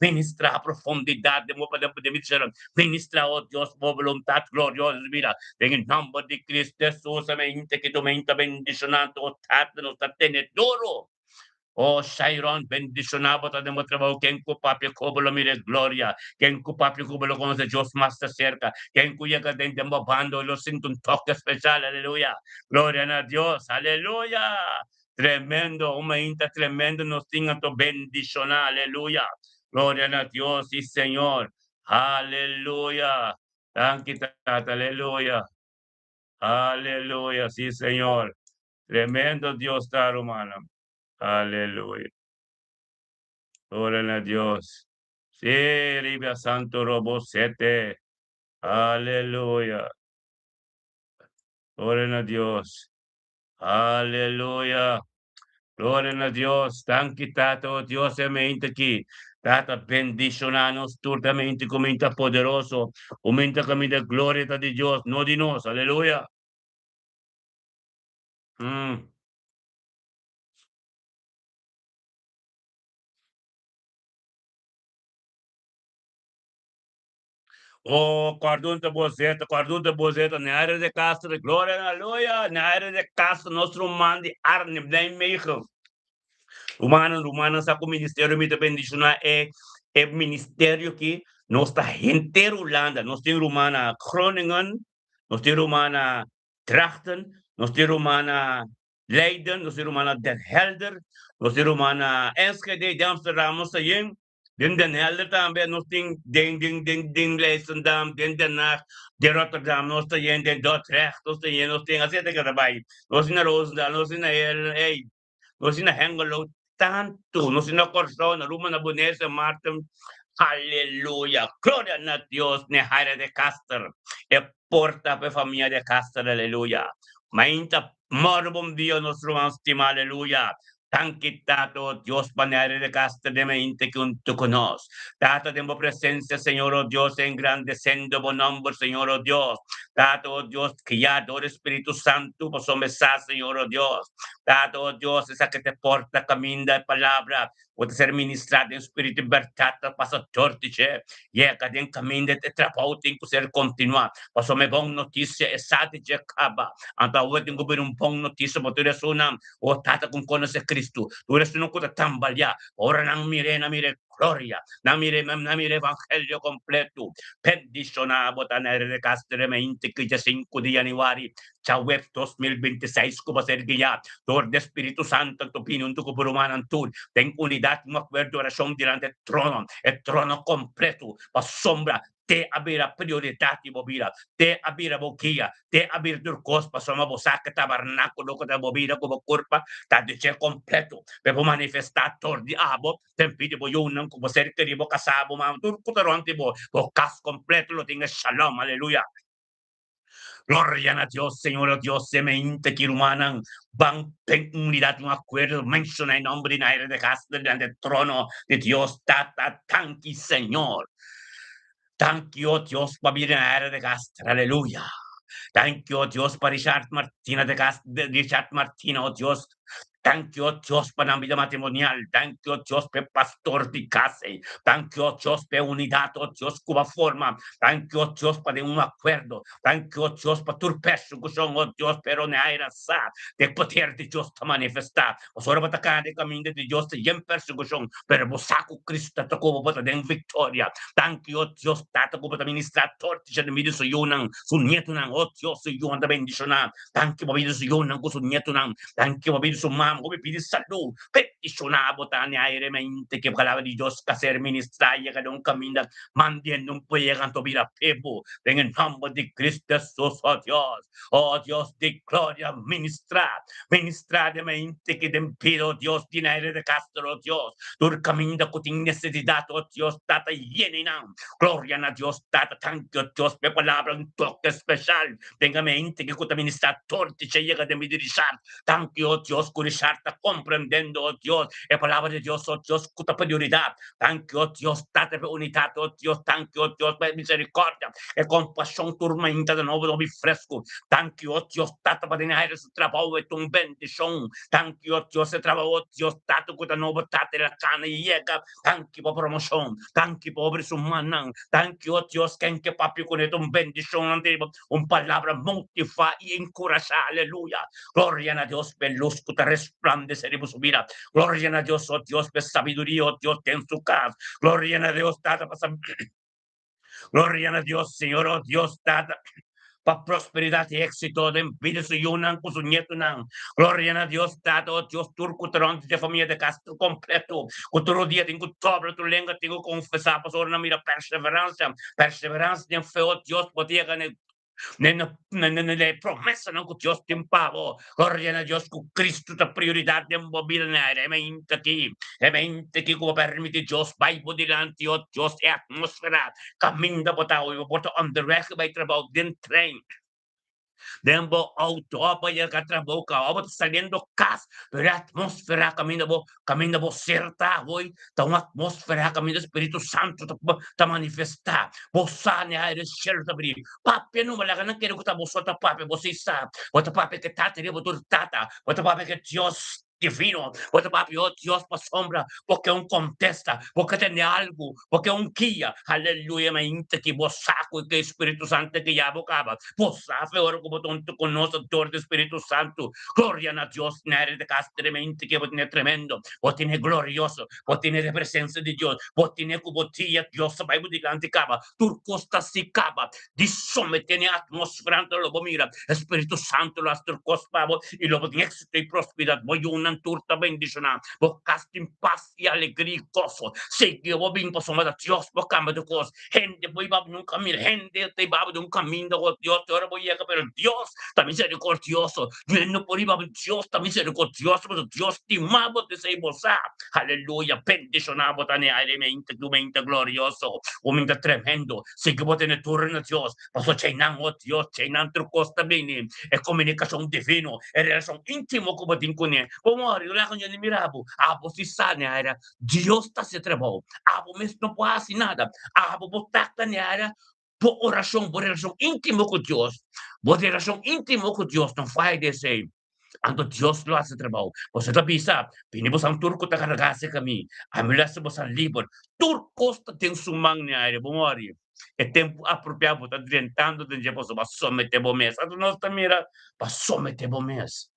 ministra profundidad de ministra, oh Dios, voluntad gloriosa, mira, en el nombre de Cristo Jesús, mente que tu mente bendicionado, nos está tenedoro. Oh, Shairon, bendicionado, tenemos trabajo, que en tu papi como lo mire gloria, que en tu papi como lo conoce Dios más de cerca, que en cuya cadena bando lo siento un toque especial, aleluya. Gloria a Dios, aleluya. Tremendo, una mente tremendo nos tenga tu bendición, aleluya. Gloria a Dios, sí, Señor. Aleluya. Thank you, Tata, aleluya. Aleluya, sí, Señor. Tremendo Dios está, hermano. Aleluya. Gloria a Dios. Sí, Libia Santo Robosete. Aleluya. Gloria a Dios. Aleluya. Gloria a Dios. Tan quitado Dios e mente aqui. Tata bendicionanos turtamente comenta poderoso. Aumenta camino de gloria de Dios, no de nos. Aleluya. Mm. Oh, Cordon de Bozeta, na área de Castro, glória, aleluia, na área de Castro, nosso humano de Arne, bem meio. Humano, sa com ministério, me bendicionar é ministério que nós está inteiro Holanda, nós temos humana Groningen, nós temos humana Drachten, nós temos humana Leiden, nós temos humana Den Helder, nós temos humana Enschede, de Amsterdam, nós temos Den Helder também, nós temos Den Leidschendam, Den Haag, de Rotterdam, nós temos Den Dordrecht, nós temos assim até que trabalho, nós temos Roosendaal, nós temos nós temos Hengelo, tanto, nós temos Corsona, Ruma na Bonesa, Martin, aleluia, glória a Deus, ne área de Castor, e porta para a família de Castor, aleluia. Mainta morbum Dio nostro stima, aleluia. Tan quitado Dios panere de casta de mente que un tu conos. Data de presencia, Señor oh Dios, engrandeciendo bon nombre, Señor oh Dios. Dato oh Dios, criado Espíritu Santo, por su mensaje, Señor oh Dios. Dato oh Dios, esa que te porta, camina de palabra, puede ser ministrado en espíritu libertad, pasa tortiche, y acá den camino de trabajo, tem que ser continuar. Pasó me bon notícia, esa de acaba. Anta uwe tingo bir un pong notícia, mo ture sunam, o tata kung kono sa Kristo. Ture sunong ko tambal ya, ora nang na mire gloria, na mire evangelio completo. Pendizionavo tanere de castere me inte que ya 5 de Januari, cha web 2026 ko ba ser guiar, Dor de Espíritu Santo, tu pinun tu kuburumanan tul, ten unidad, un acuerdo, oración delante del trono, el trono completo, pa sombra, te abira prioridade mobira, te abira boquia, te abira turcos pa soma bosaca tabernáculo ko ta mobira ko kurpa, ta de che completo, pe po manifestator di abo, tempidi bo yun nang ko ser keribo kasabo ma turco taronti bo, bo kas completo lo tinga shalom, aleluya. Gloria a Dios, Señor Dios, semente kirumanan, van en unidad, un acuerdo, menciona el nombre en aire de casa del trono de Dios, tata, tanki, Señor. Thank you, oh Dios, para vivir en aire de casa, aleluya. Thank you, oh Dios, para Richard Martina de Gas, de Richard Martina, oh Dios. Thank you, oh Dios, para la vida matrimonial. Thank you, oh Dios, para pastor de casa. Thank you, oh Dios, para unidad, oh Dios, como forma. Thank you, oh Dios, para un acuerdo. Thank you, oh Dios, para tu peso, que son, oh Dios, pero ne hay sa, de poder de Dios te manifestar. O solo para atacar de camino de Dios, te yen persecución, pero vos saco Cristo, te como para den victoria. Thank you, oh Dios, tata como para ministrar torti, ya de mi su yunan, su nieto nan, oh Dios, su yunan de bendición. Thank you, para su yunan, con su nieto nan. Thank you, para su mam, come pidi salud. Peticionabo tani airemente que palabra de Dios que ser ministrar llega de un camino, mandiendo un pueblo llegando a vida pepo. En el nombre de Cristo Jesús, oh Dios de gloria, ministrar, ministrar de mente que te pido, Dios, tiene aire de castro, Dios. Tu camino que tiene necesidad, oh Dios, tata llena. Gloria a Dios, tata, thank you, Dios, me palabra un toque especial. Tenga mente que tu administrador te llega de mi dirigir. Thank you, oh Dios, curisharte comprendendo, oh Dios, la palabra de Dios, oh Dios, con prioridad. Thank you, oh Dios, date unidad, oh Dios, thank you, oh Dios, misericordia, e compasión tormenta de nuevo, mi fresco. Thank you, oh Dios, date para tener ese trabajo de tu bendición. Thank you, oh Dios, ese trabajo, oh Dios, date con la nueva date la cana y llega. Thank you por promoción. Thank you por obras humanas. Thank you, oh Dios, que papi con esto un bendición, un palabra motiva y encoraja, aleluya. Gloria a Dios, per luz que te resplandeceremos su vida. Gloria a Dios, oh Dios, per sabiduría, oh Dios, que en su casa. Gloria a Dios, tata, gloria a Dios, Señor, oh Dios, tata. Para prosperidad y éxito de vida su yunan con su nieto nan. Gloria a Dios, tata, oh Dios, turco, tron de familia de Castro completo. Con todo día tengo todo, tu lengua tengo confesar, pastor, una mira perseverancia, perseverancia en fe, oh Dios, podía ganar. Nelle promesse non che Dios ti impavo, gloria a Dios con Cristo ta priorità di mobilare, e mente che come permette Dios, Bible dilanti, oh Dios, e atmosfera, cammina potao, poto on the weg bij trabajo, den train. Dembo auto apa ya katra boca apa saliendo cas pero atmósfera camino bo certa hoy ta una atmósfera camino Espíritu Santo ta manifesta bosane aire certa bri papi no me la ganan quiero que ta bosota papi bosisa bota papi que ta te botur tata bota papi que Dios divino, bota papi, oh Dios, pa sombra, porque un contesta, porque tiene algo, porque un guía, aleluya, me inte que vos saco y que Espíritu Santo que ya bocaba, vos sabe ahora como tonto con nosotros de Espíritu Santo, gloria a Dios, nere de castremente que vos tiene tremendo, vos tiene glorioso, vos tiene de presencia de Dios, vos tiene como tía, Dios, vai budigante cava, turcosta si cava, disome tiene atmósfera, lo mira, Espíritu Santo, lo turcos pavo, y lo tiene éxito y prosperidad, voy una turta bendición, vos casting paz y alegría y gozo, sé que vos bien pasó, Dios, vos cambia de cosas, gente, voy a un camino, gente, te va a un camino, Dios, ahora voy a llegar, pero Dios, también misericordioso, no por iba, Dios, también misericordioso, pero Dios, te amamos, te sei vos, aleluya, bendicionamos, tane, alegremente, tu mente glorioso, un mente tremendo, sé que vos tenés tu reino, Dios, pasó chainan, oh Dios, chainan tu costa bene, es comunicación divino, es relación íntimo como te incune, como arriba con el mirabo, abo si sane era, Dios está se trabó, abo mes no puede hacer nada, abo botacta era, por relación íntimo con Dios, por relación íntimo con Dios, no fue de ese. Ando Dios lo hace trabajo. Você tá bisa, pinibos ang turco ta cargase kami. Amilas mo sa libor. Turcos ta tem sumang ni aire bumori. É tempo apropriado tá adiantando de dia posso somente bo mes. Ando nós ta mira, pa somente bo mes.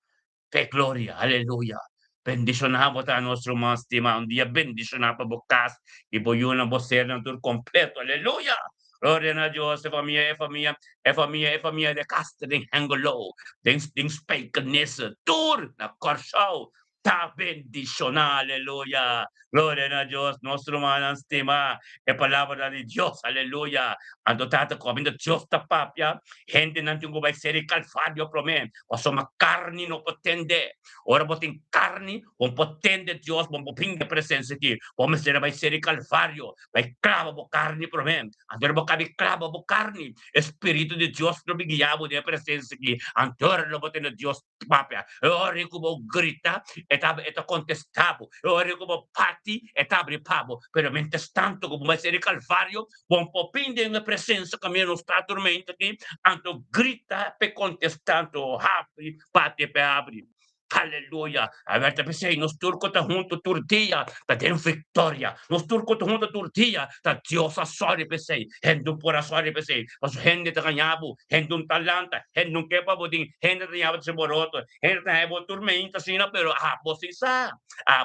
Pe gloria, aleluya. Bendicionamos a nuestro más estimado. Un día bendicionamos por casa y por una voz ser tur completo. Aleluya. Gloria a Dios, é família de Castro, de Angolo, de Spijkenisse, Tour, na Corschau. ta bendición, aleluya. Gloria a Dios, nuestro hermano estima, es palabra de Dios, aleluya. Ando tata comendo Dios ta papia, gente não tem vai ser calvário pro men. O soma carne no potende. Ora botin carne, un potende Dios, un pinga presença aqui. Vamos ser vai ser calvário, vai clava bo carne pro men. Andor bo cabe clava bo carne. Espírito de Deus no guiabo de presença aqui. Andor no botende Deus papia. Ora como grita, eta contestavo. Ora como pati, eta abre pavo. Pero mentre tanto como vai ser calvário, un po' pinde in presenza che mi non sta tormentati, anto grita per contestanto, apri, pate per apri. Aleluia. Aberta pensei, nos turco ta junto turtia, ta den victoria. Nos turco ta junto turtia, ta Dios a sorry pensei, hendun por a sorry pensei. Mas hende ta ganyabu, hendun talanta, hendun kepa boding, hende ta yabat se boroto, hende ta hebo turmenta sina, pero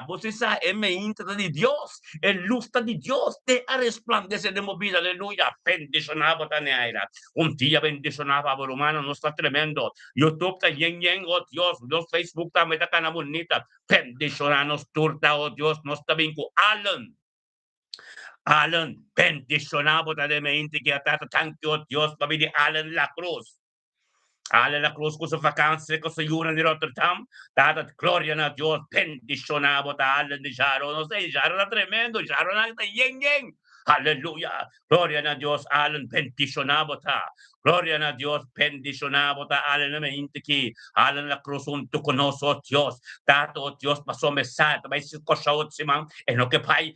você sa, é meinta di Dios, é lusta di Dios, te a resplandece de movida, aleluia. Bendicionava ta neaira. Un dia bendicionava a romano, non sta tremendo. YouTube ta yen yen, oh Dios, los Facebook ta meta kana bonita. Bendicionanos turta, oh Dios, nos ta vinco Allen. Allen, bendicionavo ta de mente che ha dato tanto, oh Dios, pa vedi Allen la cruz. Allen la cruz con su vacanze, con su Jura di Rotterdam, data gloria a Dios, bendicionavo ta Allen di Jaro, non sei, Jaro era tremendo, Jaro era yen yen. Aleluya, gloria a Dios, Allen, bendicionavo ta. Gloria a Dios, bendicionavo ta Allen me intiki, Allen la cruz junto con nosotros, Dios, dato oh Dios pasó mensaje, vai se coxao simam, e no que vai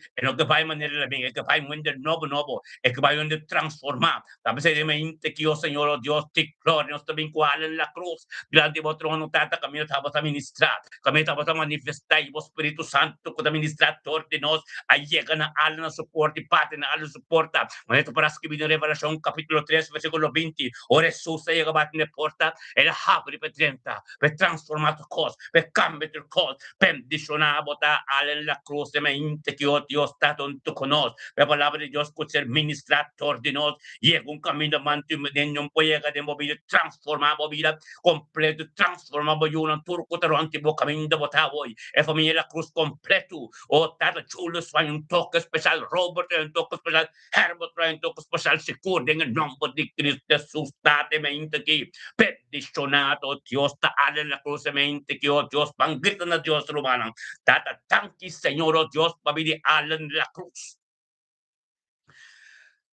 manera la bien, e que vai muende novo, e que vai onde transformar. Tapos se me intiki, oh Señor, oh Dios, ti gloria, nos também com Allen la cruz, grande o trono tata, kami tava a ministrar, kami tava a manifestar, e o Espírito Santo, que administrador de nós, aí chega na Allen na suporte, parte na Allen suporta, mas ito para escrever na Revelação, capítulo 3, versículo 20, ora Jesus chega bate na porta, ele abre para 30, para transformar tu cos, para cambiar tu cos, bendicionar, botar Allen la cruz, de me inte que oh Dios está junto con nos, la palabra de Dios que ser ministrador de nos, llega un camino manto y non può llegar de movida, transformar movida, completo, transformar movida, un turco te lo antiguo camino de botar hoy, e familia la cruz completo, o tata chulo, fai un toque special, Robert trae un toque special, Herbert trae un toque special, sicuro, en el nombre de Cristo Jesús, date mente aquí, peticionato, Dios, ta ale la cruz de mente que, oh Dios, van gritan a Dios romana, tata tanki, Señor, oh Dios, va a allen la cruz.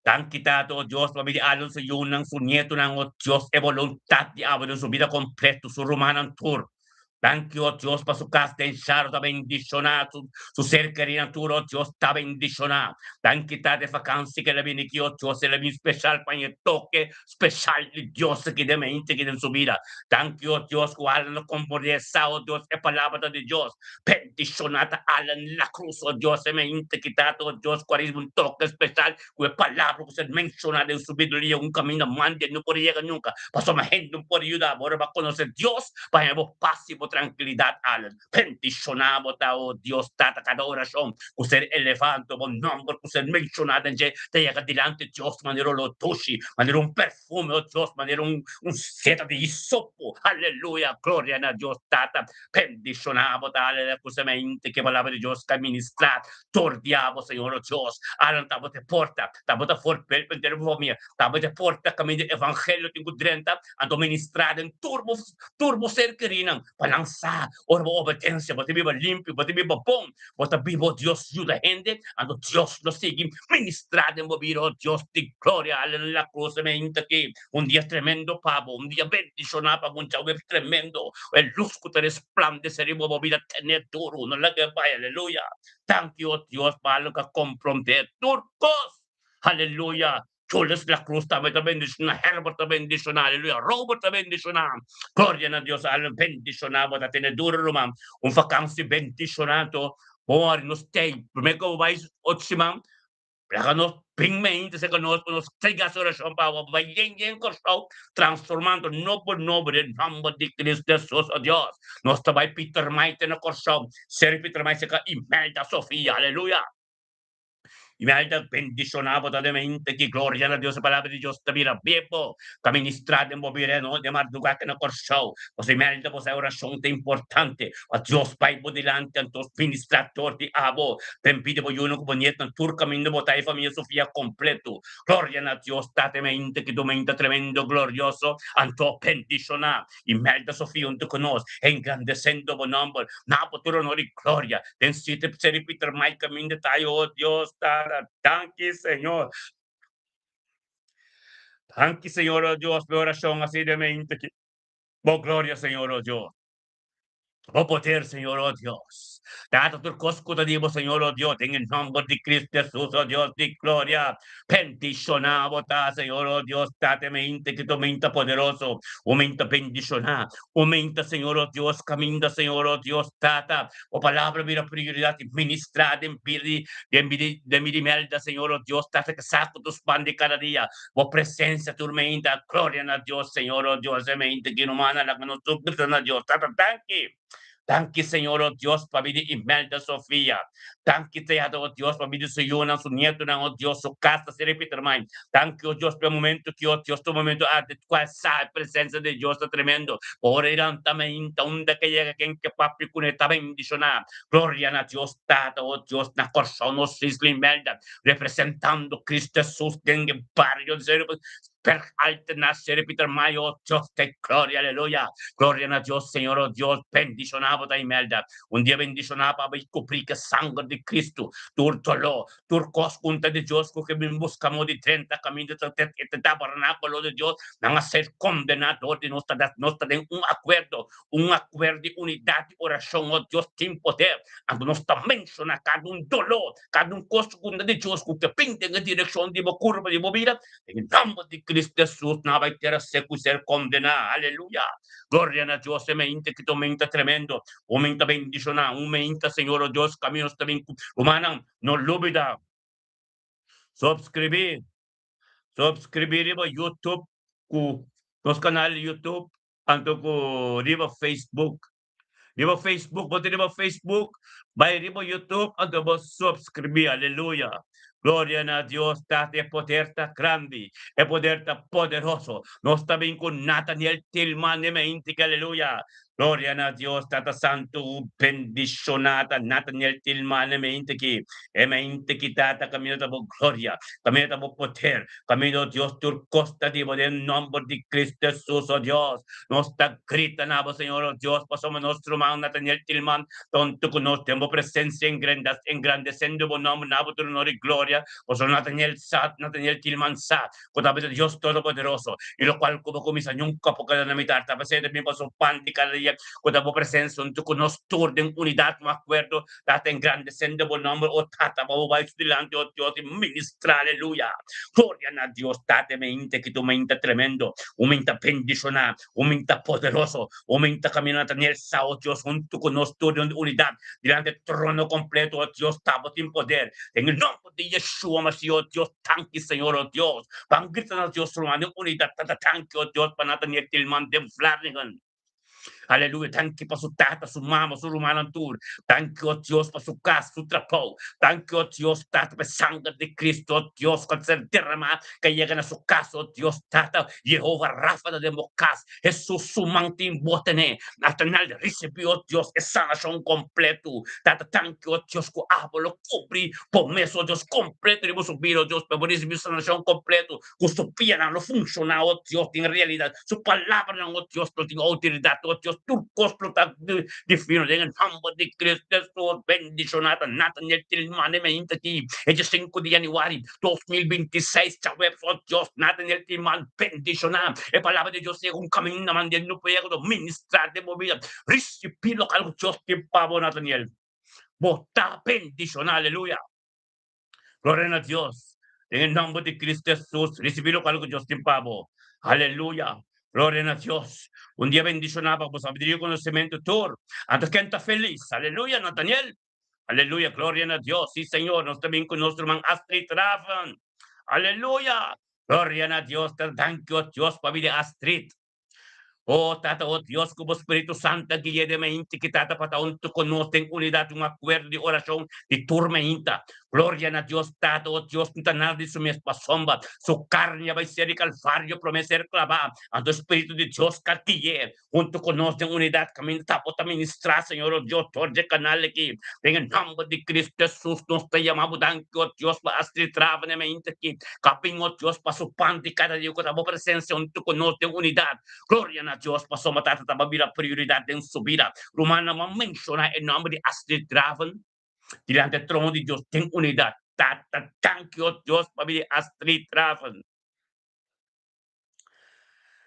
Tan quitado, Dios, va a venir allen sa yun ng su nieto ng oh Dios, e voluntad di abo ng su vida completo, su romanang tour. Thank you, oh Dios, para su casa de enxarro, ta bendicionar, su ser criatura, oh Dios, ta bendicionar. Thank you, ta de vacanze que le viene aquí, oh Dios, el mi special para el toque special de Dios que de mente que en su vida. Thank you, oh Dios, cual no comportesa, oh Dios, es palabra de Dios. Bendicionata Alan la cruz, oh Dios, e mente quitado, oh Dios, cual es un toque especial, cual palabra que se menciona en su Biblia, un camino mande, no puede llegar nunca. Pasó más gente, no puede ayudar, ahora va a conocer Dios, para que paz y tranquilidad, Alan. Bendicionamos, oh Dios, tata cada oración, que ser elevando, bon nombre, que ser mencionado en te llega delante, Dios, manera lo toshi, manera un perfume, oh Dios, manera un seta de hisopo, aleluya, gloria a Dios, tata, bendicionamos, dale la mente que palabra de Dios que ministrar, tordiamo, Señor, oh Dios, Alan, tamo te porta, tamo te forpel, per mia, tamo te porta, camino evangelio, tingo drenta, ando ministrar en turbo ser querinan, palanza, ora obediencia, bota viva limpio, bota viva bom, bota viva Dios ayuda gente, ando Dios lo sigue, ministrar en moviro, Dios de gloria, la cruz de mente que un día tremendo pavo, un día bendicionado, un chavo tremendo, el luz que te resplandecería, movida tener duro, no la que vaya, aleluya, thank you, Dios, para lo que comprometer, turcos, aleluya, Jules la cruz también te bendiciona, Herbert te bendiciona, aleluya, Robert te bendiciona, gloria a Dios, al bendicionado, da tener duro, romam, un vacancy bendicionato, por no stay, primero vais otsimam, pero nos pingmente se conoce, nos traigas oración para vayan con show, transformando no por nombre, en nombre de Cristo Jesús, oh Dios, nos te va Peter Maite en el corazón, ser Peter Maite, Imelda Sofía, aleluya. Imelda, bendicionado totalmente, que gloria a Dios, palabra de Dios, te mira vivo, ministrado en mover, no, de marduga que no corso, pues Imelda, pues oración te importante, a Dios Pai po delante, a tus ministrador de abo, te pide po uno como nieto, tur camino, botai familia Sofía completo, gloria a Dios, tate mente, que tu mente tremendo, glorioso, anto bendiciona, Imelda Sofía, un te conoce, engrandecendo bu nombre, na po tu honor y gloria, ten siete se repetir mai camino tayo, oh Dios, thank you, Señor. Thank you, Señor, oh Dios, por oración así de mente. Oh, gloria, Señor, oh Dios. Oh poder, Señor, oh Dios. Dado tu cosco te digo, Señor, oh Dios, en el nombre de Cristo Jesús, oh Dios, de gloria. Bendicionado, Señor, oh Dios, date mente que tu mente poderoso. Aumenta bendicionar. Aumenta, Señor, oh Dios, camina, Señor, oh Dios, tata. O palabra, mira, prioridad, ministrar de mi melda, Señor, oh Dios, tata que saco tus pan de cada día. O presencia, tu mente, gloria a Dios, Señor, oh Dios, de mente que no mana la que nos a Dios, tata, thank you. Thank you, Señor, oh Dios, para vida Imelda Sofía. Thank you, oh Dios, para vida su Yuna, su nieto, oh Dios, su casa, se repite, hermano. Thank you, oh Dios, por momento que, oh Dios, tu momento, de cual sabe, presencia de Dios, está tremendo. Por también, onda que llega, quien que papi, con esta bendición. Gloria a Dios, tata, oh Dios, na corazón, oh Imelda, representando Cristo Jesús, en el barrio, per alternar, se repite, hermano, oh Dios, te gloria, aleluya. Gloria a Dios, Señor, oh Dios, bendicionado da Imelda. Un día bendicionado para descubrir que sangre de Cristo, turtolo, turcos junta de Dios, que me buscamos de 30 caminos de tabernáculo de Dios, van a ser condenados de nuestra de un acuerdo de unidad de oración, oh Dios, sin poder. Ando nos está mencionando cada un dolor, cada un costo de Dios, que pinte en dirección de curva de movida, en el nombre de Cristo Jesús, no va a ser condenado. Aleluya. Gloria a Dios, mente que tu mente tremendo, aumenta bendición, aumenta, Señor, oh Dios, caminos también, humana, no olvida, suscribir, riba YouTube, ku, nos canal YouTube, anto ku, riba Facebook, riba Facebook, vai riba YouTube, anto mo subscribir, aleluya. Gloria a Dios, date poder ta grande, e poder ta poderoso. Nos también con Nathaniel Tillman, mente que aleluya. Gloria a Dios, Tata Santo, bendicionata, Nathaniel Tillman, mente que tata, camino de gloria, camino de poder, camino Dios, tu costa de en nombre de Cristo Jesús, oh Dios. Nos está gritando, Señor, oh Dios, pasamos nuestro hermano Nathaniel Tillman, tonto con nos tenemos presencia engrandeciendo por nombre, nabo tu honor y gloria, pues Nathaniel Tillman Sat, con la Dios Todopoderoso, y lo cual como comisa nunca poca de la mitad, tal vez también pasó pan de cada día, con la presencia, un tuco nos turden unidad, me acuerdo, date engrandeciendo por nombre, o tata, vamos vais delante, oh Dios, y ministra, aleluya. Gloria a Dios, date mente que tu mente tremendo, aumenta bendicionar, aumenta poderoso, aumenta caminar Nathaniel Sa, oh Dios, junto con nosotros de unidad, delante del trono completo, oh Dios, estamos en poder, en el nombre de Yeshua, Mashiach, oh Dios, thank you, Señor, oh Dios, van gritando a Dios, hermano, unidad, thank you, oh Dios, para Nathaniel Tillman de Flanagan. Aleluya, thank you para su tata, su mamá, su hermano tour. Thank you, oh Dios, para su casa, su trapo. Thank you, oh Dios, tata, para sangre de Cristo, oh Dios, con ser derramada, que lleguen a su casa, oh Dios, tata, Jehová Rafa de Mocas, Jesús, su mantín, botene, Nathaniel recibió, oh Dios, esa sanación completo. Tata, thank you, oh Dios, que lo cubrí, por meso, oh Dios, completo, y vos subir, oh Dios, pero recibir sanación completo, que su pierna no funciona, oh Dios, en realidad, su palabra, oh Dios, no tiene autoridad, oh Dios, turcos divino, en el nombre de Cristo Jesús, bendicionada, Nathaniel Tillman, mente aquí, el 5 de januario 2026, sabes, oh Dios, Nathaniel Tillman, bendicionada, la palabra de Dios, según camino, mandando, puedo ministrar de movida, recibir lo que Dios te pavo, Nathaniel, vota bendicionada, aleluya, gloria a Dios, en el nombre de Cristo Jesús, recibir lo que Dios te pavo, aleluya. Gloria a Dios. Un día bendicionaba, pues abrió conocimiento todo. Antes que está feliz. Aleluya, Nathaniel. Aleluya, gloria a Dios. Sí, Señor. Nos también con nuestro hermano Astrid Raffan. Aleluya. Gloria a Dios. Thank you, Dios, para vida Astrid. Oh, Tata, oh Dios, como Espíritu Santo, guía de mente que Tata, para un tu conocen unidad, un acuerdo de oración, de tormenta. Gloria a Dios, Tato, oh Dios, tanal de su misma sombra, su carne va a ser el calvario, prometer clavada, ante el Espíritu de Dios, cartiller, junto con nosotros en unidad, camino, tapo, administrar, Señor, oh Dios, torre canal aquí, en el nombre de Cristo Jesús, nos te llamamos, oh Dios, para astritrava, en mente aquí, capín, oh Dios, para su pan de cada día, con la presencia, junto con nosotros en unidad, gloria a Dios, para su matar, la prioridad en su vida, Romana, menciona el nombre de astritrava, delante del trono de Dios, ten unidad. Thank you, Dios, familia Astrid Traven.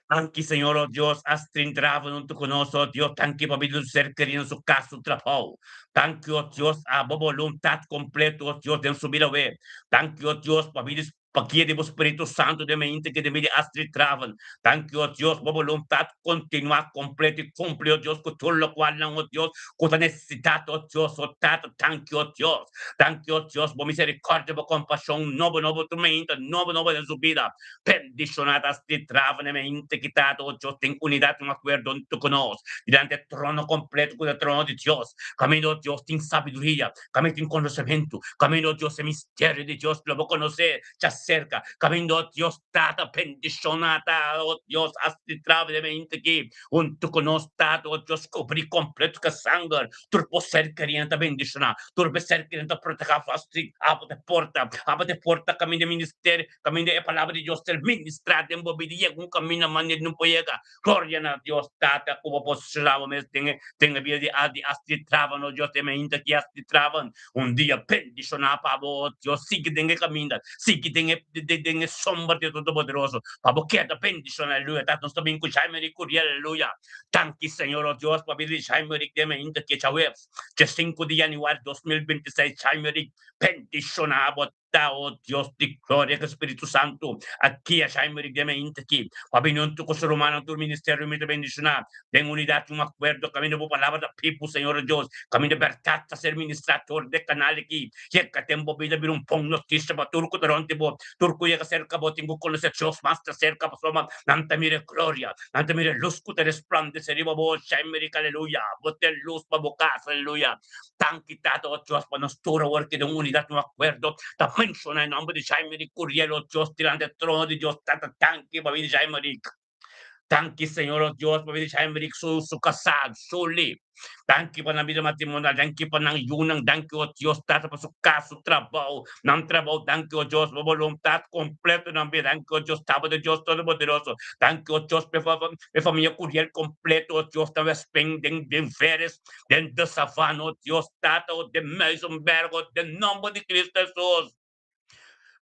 Thank you, Señor, oh Dios, Astrid Traven, junto con nosotros, Dios, thank you, familia, un ser querido en su casa, su trabajo. Thank you, oh Dios, a voluntad completa, oh Dios, de su vida, ve. Thank you, oh Dios, familia, para de Espíritu Santo de mente que de Astrid Traven. Thank you, oh Dios, por voluntad continua, completa y cumple, oh Dios, con todo lo cual, oh Dios, con la necesidad, oh Dios, oh Tato, thank you, oh Dios. Thank you, oh Dios, por misericordia, por compasión, nuevo tu mente, nuevo en su vida. Bendicionadas te travan en mente quitado, oh Dios, ten unidad, un acuerdo en tu conos, delante del trono completo, con el trono de Dios. Camino, Dios, sin sabiduría, camino sin conocimiento, camino, Dios, el misterio de Dios, lo voy a conocer, ya cerca, camino, Dios, tata, bendicionada, oh Dios, hasta trave de mente que, junto con nosotros, oh Dios, cubrir completo que sangre, turbo ser queriendo bendicionar, turbo ser queriendo proteger, fácil, abre porta, camino de ministerio, camino de palabra de Dios, el ministrar, de movilidad, un camino, manera, no puede llegar, gloria a Dios, tata, como posicionado, me tenga vida de asti travan, oh Dios, te me inta que asti travan, un día bendicionar, pavo, Dios, sigue tenga camino, sigue tenga sombra de todo poderoso, pavo, queda bendicionar, aleluya, tanto nos también escuchar, me recuria, aleluya, tanque, Señor, oh Dios, para pedir, Jaime, de me inta que chaweb, que 5 de januário 2026, Jaime, bendicionar, oh Dios de gloria, que Espíritu Santo, aqui a Jaime de me inta aqui, Pabinho, tu coso romano, tu ministério, me bendicionar, tem unidade, um acordo, caminho por palavra da people, Senhor Deus, caminho de verdade, a ser ministrador de canal aqui, que tem bobida vir pão notícia para turco durante bo, turco ia cerca bo, tenho conhecer Deus, master cerca para soma, nanta mire glória, nanta mire luz que te resplandeceria bo, Jaime, aleluia, bote luz para boca, aleluia, tan quitado, oh Dios, para nos todo work de unidade, um acordo, ta menciona el nombre de Jaime de Curiel, Dios, delante del trono de Dios, tanque, para vir Jaime Tanki, Senhor, oh Deus, para Jaime su casado, su li. Tanki para na vida matrimonial, tanki para nang yunang, tanki, oh Deus, tata para su caso, trabalho, não trabalho, tanki, oh Deus, para voluntade completa na vida, tanki, oh Deus, tava de Deus todo-poderoso, tanki, oh Deus, para família Curiel completo, oh Deus, talvez pendem de férias, dentro da savana, oh Deus, tata, oh de Meisenberg, oh de nome de Cristo Jesus.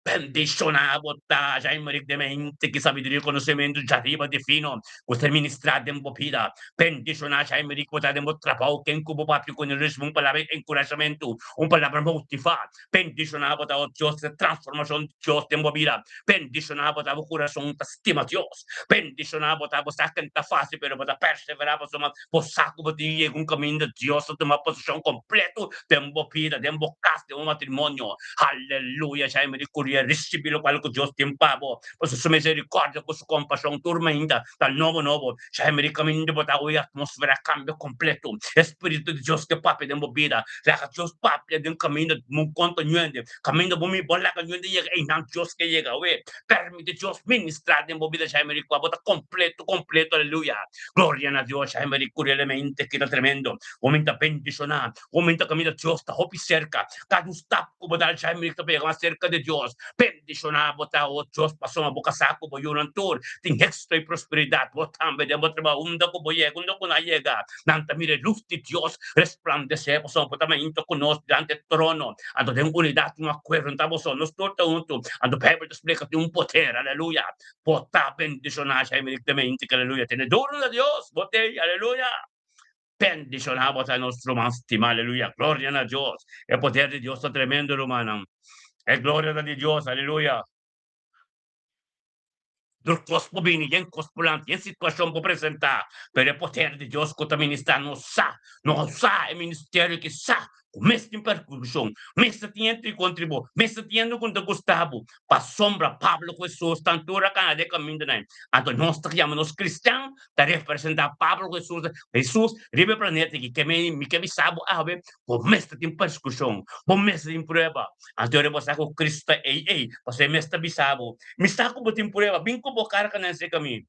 Bendicionado tá, já emericamente que sabedoria e conhecimento já riba de fino, você ministrar de vida, bendicionar já emerico tá de trabalho, quem cubo papi com um palavra encorajamento, palavra motivar, bendicionado tá o Deus de transformação de Deus de vida, bendicionado tá o coração da estima Deus, bendicionado tá você canta fácil, pero você perseverar, você você saco de um caminho de Deus, de uma posição completo, de vida, de casa, de matrimônio, aleluia, já emerico recibilo qual que Dios tiempabo, por su misericordia, por su compasión, turma ainda, tal novo, já americamente botar hoy atmosfera cambio completo, Espíritu de Dios que papi de vida, la Dios papi de un camino, un continuante, camino por mi bola que llega, y no Dios que llega, we, permite Dios ministrar de vida, já americano, bota completo, aleluya, gloria a Dios, já americano, elemente que era tremendo, aumenta bendicionar, aumenta camino Dios, está hopi cerca, cada está como dar já americano, pega más cerca de Dios, bendicionar, botar o Deus passou uma boca saco, boi um tour, tem extra e prosperidade, botar também, botar unda com boi, unda com a yega, nanta mire luz de Deus, resplandecer, passou botar também into conosco diante do trono, ando tem unidade, um acordo, então passou, nos torta unto, ando Bíblia explica tem poder, aleluia, botar bendicionar, já imediatamente, aleluia, tem duro a Deus, botei, aleluia. Bendicionar, botar nosso máximo, aleluia, glória a Deus, o poder de Deus está tremendo, hermano. Es gloria de Dios, aleluya. Del cospo bini, yen cospolanti, yen situação por apresentar, pero é poder de Deus que também está no sa, el ministerio que sa, Começa em percussão, começa tendo e contribuo, começa tendo com Gustavo, para sombra Pablo Jesus, tantura cá de caminho de nem. Então nós estamos nós cristãos, para representar Pablo Jesus, Jesus, ribe planeta que me sabe, começa em percussão, começa em prova. Então eu vou sair com Cristo, você me está bisabo, me está com botin prova, bem com bocar cá nesse caminho.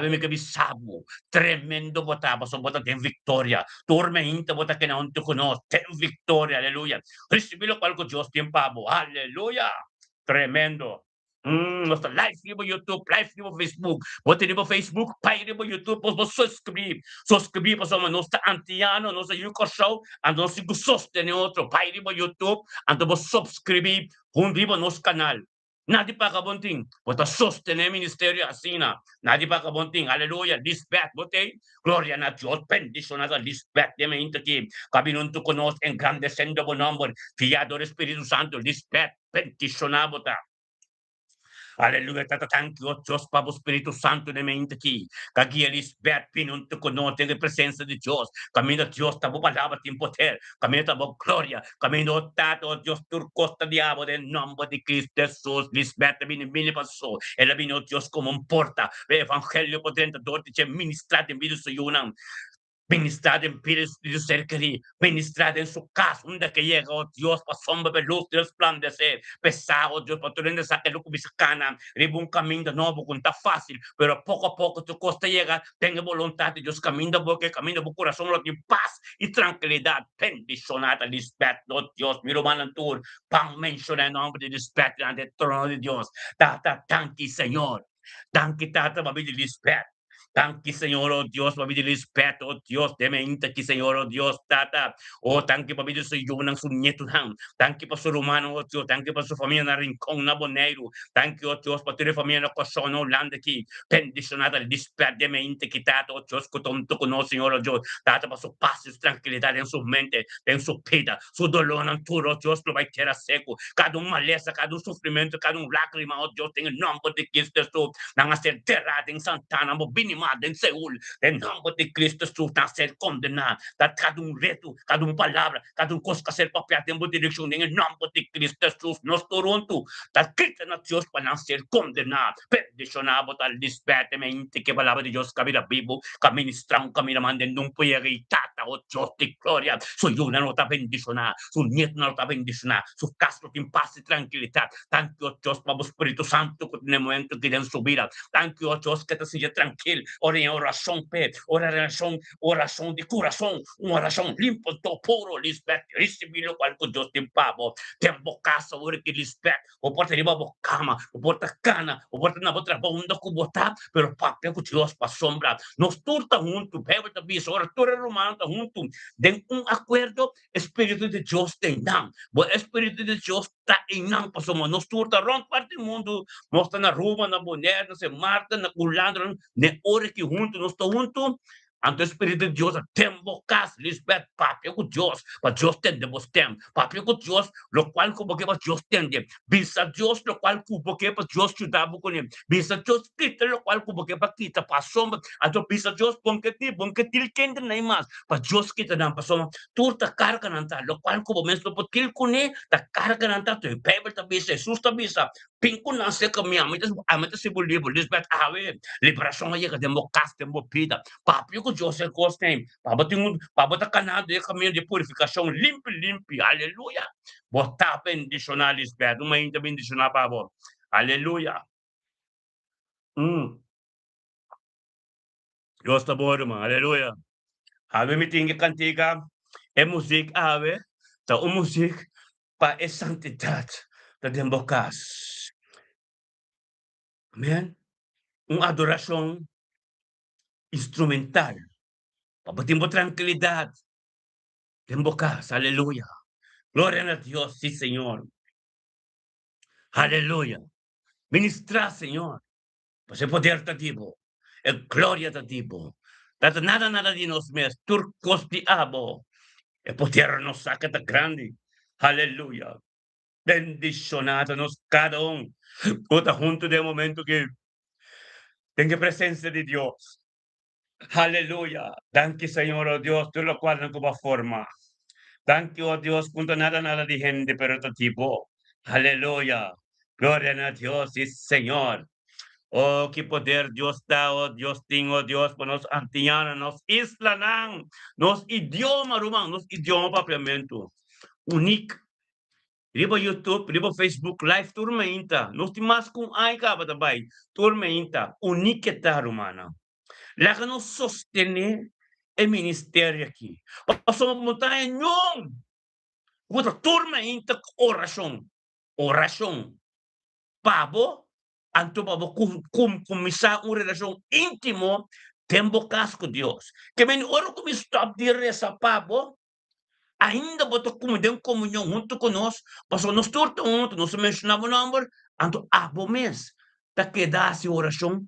Me kabisabo, tremendo botaba, so bota tem vitória, tormenta bota que não te conosco, tem vitória, aleluia. Recibilo qual que Deus tem pabo, aleluia. Tremendo. Nossa live no YouTube, live no Facebook, bota no Facebook, pai no YouTube, posso subscrever, para nossa antiano, nossa Yuko Show, a nossa sostenere outro, pai no YouTube, ando vos subscrever, vivo nosso canal. Nadi pa kabunting, bota sostener ministério assim, nadi pa kabunting, aleluia, Lisbeth, botei, gloria na Dios, bendición a Lisbeth, de mente aqui, cabinunto conosco, engrandecendo o nombre, fiado do Espírito Santo, Lisbeth, bendición a bota. Aleluia, tata tanto o Deus para o Espírito Santo de mente aqui. Aqui eles pinam te conosco, tem a presença de Deus. Caminho de Deus, tá boa palavra, tem poder. Caminho da boa glória. Caminho do tato, o Deus tur costa diabo, em nome de Cristo Jesus. Lisbeth, bine passou. Ela vino Deus como porta. O evangelho por dentro, dorte, ministrado em vida suyunam. Ministrado en espíritu cercaní, ministrado en su casa, donde que llega, oh Dios, para sombra de luz, Dios resplandecer, pesado, Dios, para tu rende saque lo que me sacana, riba un camino nuevo, con está fácil, pero poco a poco tu costa llega, tenga voluntad de Dios, camino porque camino por corazón, lo tiene paz y tranquilidad, bendicionada, Lisbeth, oh Dios, mi romano tour, pan menciona el nombre de Lisbeth, ante el trono de Dios, tata, tanki, Señor, tanki, tata, babi de Lisbeth, tanque, Senhor, oh Deus, para me respeito, oh Deus, temente que, Senhor, oh Deus, tata, oh, tanque para me dizer eu não sou neto, não, tanque para ser humano, oh Deus, tanque para sua família na Rincão, na Boneiro, tanque, oh Deus, para ter família na Coção, na Holanda, aqui, bendicionada, respeito, temente que, tata, oh Deus, que tu conosco, Senhor, oh Deus, tata, para sua paz e tranquilidade em sua mente, em sua vida, sua dolor, não tudo, oh Deus, não vai ter a seco, cada maleza, cada sofrimento, cada lágrima, oh Deus, tem o nome de Cristo Jesus, não ser enterrado em Santana, binimado em Seul, em nome de Cristo Jesus, não ser condenado, cada reto, cada palavra, cada coisa que ser papel, tempo de direção, em nome de Cristo Jesus, nós Toronto, está escrito na Deus para não ser condenado, perdicionado, tal despertamente, que a palavra de Deus cabe na Bíblia, que ministrar caminho mandando um poder e tata, o Deus de glória, sua juna não está bendicionado, sua nieto não está bendicionado, sua casa tem paz e tranquilidade, tanto o Deus para o Espírito Santo, que no momento que dentro subir, tanto o Deus que te seja tranquilo, ora em oração, oração de coração, uma oração limpa, puro, Lisbeth, recebi o qual que Deus tem pavo, tem bocaça, ora que Lisbeth, o porta de bocama, o porta cana, o porta na outra bunda que botar, pero papel que Deus para sombra, nós turta junto, bebe da bisa, ora toda romana junto, tem acordo, Espírito de Deus tem não, o Espírito de Deus está em não, passamos, nós turta ronda parte do mundo, nós está na Roma, na Bonaire, na Marta, na Culandra, na hora que junto, nós está junto, ante o Espírito de Deus, tempo cas, Lisbeth, papel com Deus, para Deus tende vos tem, papel com Deus, lo qual como que para Deus tende, bisa Deus, lo qual como que para Deus te dá com ele, bisa Deus quita, lo qual como que para quita, para sombra, ato bisa Deus, bom que til kende nem mais, para Deus quita não, para sombra, turta carga não tá, lo qual como mesmo para til kune, ta carga não tá, tu pebe ta bisa, Jesus ta bisa, pinko na se kami, amita se livro, Lisbeth, liberação aí que demo casta, demo pida, papel com Deus é gostem, babata canado é caminho de purificação, limpo, aleluia, botar bendicionar Lisbeth, uma ainda bendicionar para você, aleluia, Deus tá bom, irmão, aleluia, ave me tinha cantiga, é música, ave, tá o música para a santidade da dembocas, amém, uma adoração instrumental, para ter tranquilidade, dembocas, aleluia, glória a Deus, sim, Senhor, aleluia, ministrar, Senhor, você poder tá tipo, é glória tá tipo, tá nada de nós mesmos, turcos de abo, é poder nos saca da grande, aleluia, bendicionado nos cada toda junto de momento que tem a presença de Deus, aleluia, danke Senhor, oh Deus, tu lo cual não como forma, Thank you, oh Dios, kung nada di gente, pero to tipo. Aleluya. Gloria a Dios, sí, Señor. Oh, que poder Dios da, oh Dios tingo, Dios, por nos antiana, nos isla nang, nos idioma rumang, nos idioma papiamento. Unique. Riba YouTube, riba Facebook Live, turma inta. Nos timas kung ay ka batabay, turma inta. Unique ta rumana. Laka nos sostener el ministerio aqui. Passamos montanha nenhum. Outra turma inta oração. Oração. Pabo, anto pabo começar uma relação íntimo, tempo casco Deus. Que men oro como stop de reza pabo, ainda boto como de comunhão junto conosco, passou nos torto junto, nos mencionava o número, anto abo mês, ta quedasse oração,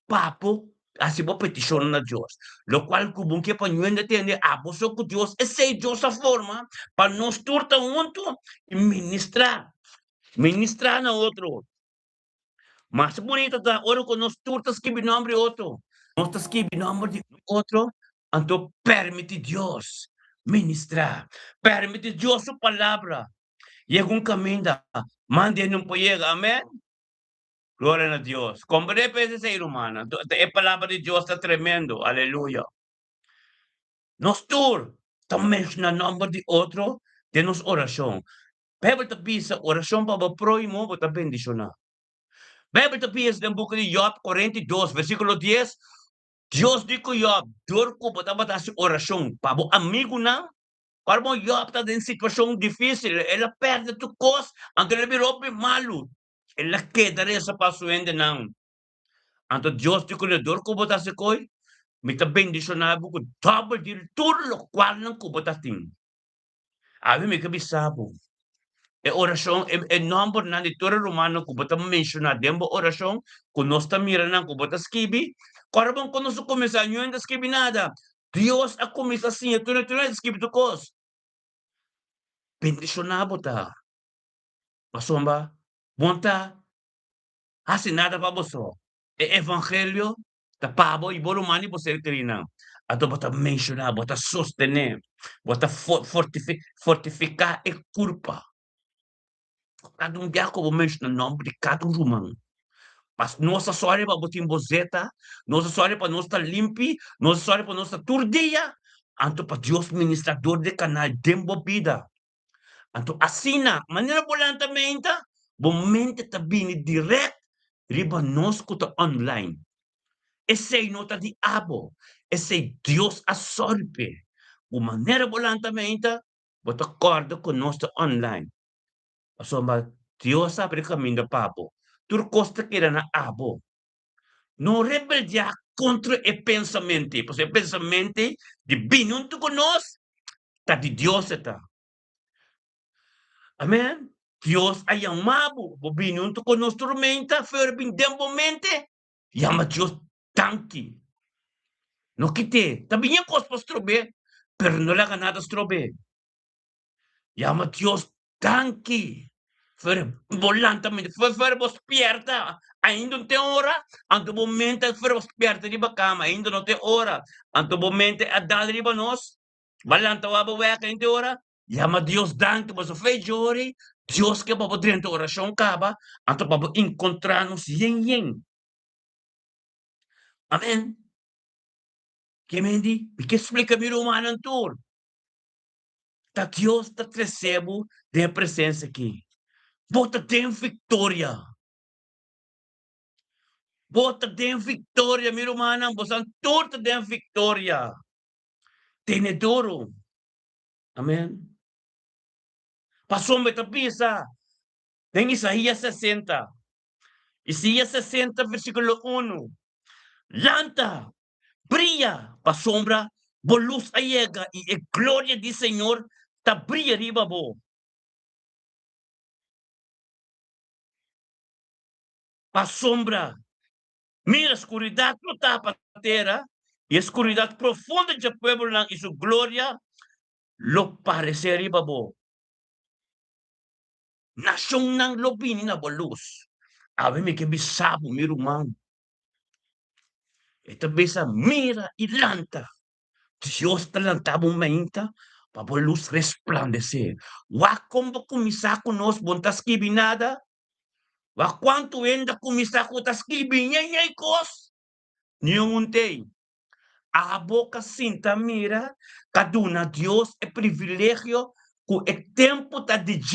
papo, assim vou petição na Deus. Lo qual kubung que pa nyo entender, abo so ko Deus, essa é Deus a forma, para nos torta junto e ministrar. Ministrar na outro. Mas bonito da oro com nos turtas que binombre outro. Nós que binombre de outro, então permite Deus ministrar. Permite Deus sua palavra. E um caminho da mande não pode, amém? Glória a Deus. Compreende esse ser humano. A palavra de Deus está tremendo. Aleluia. Nós todos estamos na nome de outro, de nos oração. Bíblia pisa oração para próximo, para bendicionar. Bíblia pisa no book de Job 42, versículo 10. Deus dijo Job, dorco para bater oração para o amigo não. Para o Job está em situação difícil, ela perde tu coisa, então ele virou malo. Ela queda essa passuende não. Então Deus dijo le dorco para se coi, me está bendicionado com double de tudo o qual não kubatating. Abi me kabisabo. E oração, e number na litura romano kubata mencionar dembo oração, kunosta mira na kubata skibi, karabang kunosto começar nyo ainda skibi nada. Deus a começar assim, tu não skibi tu kos. Bendicionado ta. Pasomba, monta, assim nada para você. E evangelho, ta pabo e bolumani você trina. Ato bota mencionar, bota sostener, bota fortificar e culpa. Cada um dia como mencionar nome de cada um humano. Mas nossa história para botar em bozeta, nossa história para nós estar limpi, nossa história para nós estar turdia. Anto para Deus ministrador de canal dembo vida. Anto assina, maneira volantamente, momento está bini direct, riba nós que online. Esse nota de abo, esse Deus a sorte. O maneira volantamente, bota acordo com nós online. Insomma, Dios abre caminho papo. Tur costa que era na abo. Não rebeldia contra o pensamento. Porque o pensamento de binunto conosco, tá de Deus está. Amém? Deus ay amabo. O binunto conosco tormenta, foi bindembomente. Yama Deus tanque. No quite. Também é coisa para estrober, pero não laga nada estrober. Yama Deus tanque. Volantamente, foi despierta, ainda não tem hora, anto momento foi despierta de cama, ainda não tem hora, anto momento a dar de nós, valanta wa bawa ka ainda hora, yama Deus danke, mas o fez jori, Deus que babo dentro oração caba, anto babo encontrar-nos yen. Amém? Que mendi? Que explica mi romano tour? Tá Deus tá recebo de presença aqui. Bota tem vitória. Bota tem vitória, meu irmão, bosan torta tem vitória. Tenedoro. Amém. Passou me tapisa. Tem Isaías 60. Isaías 60, versículo 1. Lanta, brilla, pa sombra, bo luz allega e a glória do Senhor ta brilla riba bo. Pa sombra. Mira, escuridad no tapa a terra e a escuridad profunda de pueblo e sua glória lo parecer riba bo. Nasyong ng lobini na balus. Abe mi que bisabo mi rumang. Ito bisa mira ilanta. Diyos talantabong mainta. pabor luz resplandecer. Wakombo kumisako nos bontas kibinada. Wakwanto enda kumisako tas kibinyay kos. Niyonguntay. Abo kasinta mira, kaduna Dios é privilégio, que é tempo tá DJ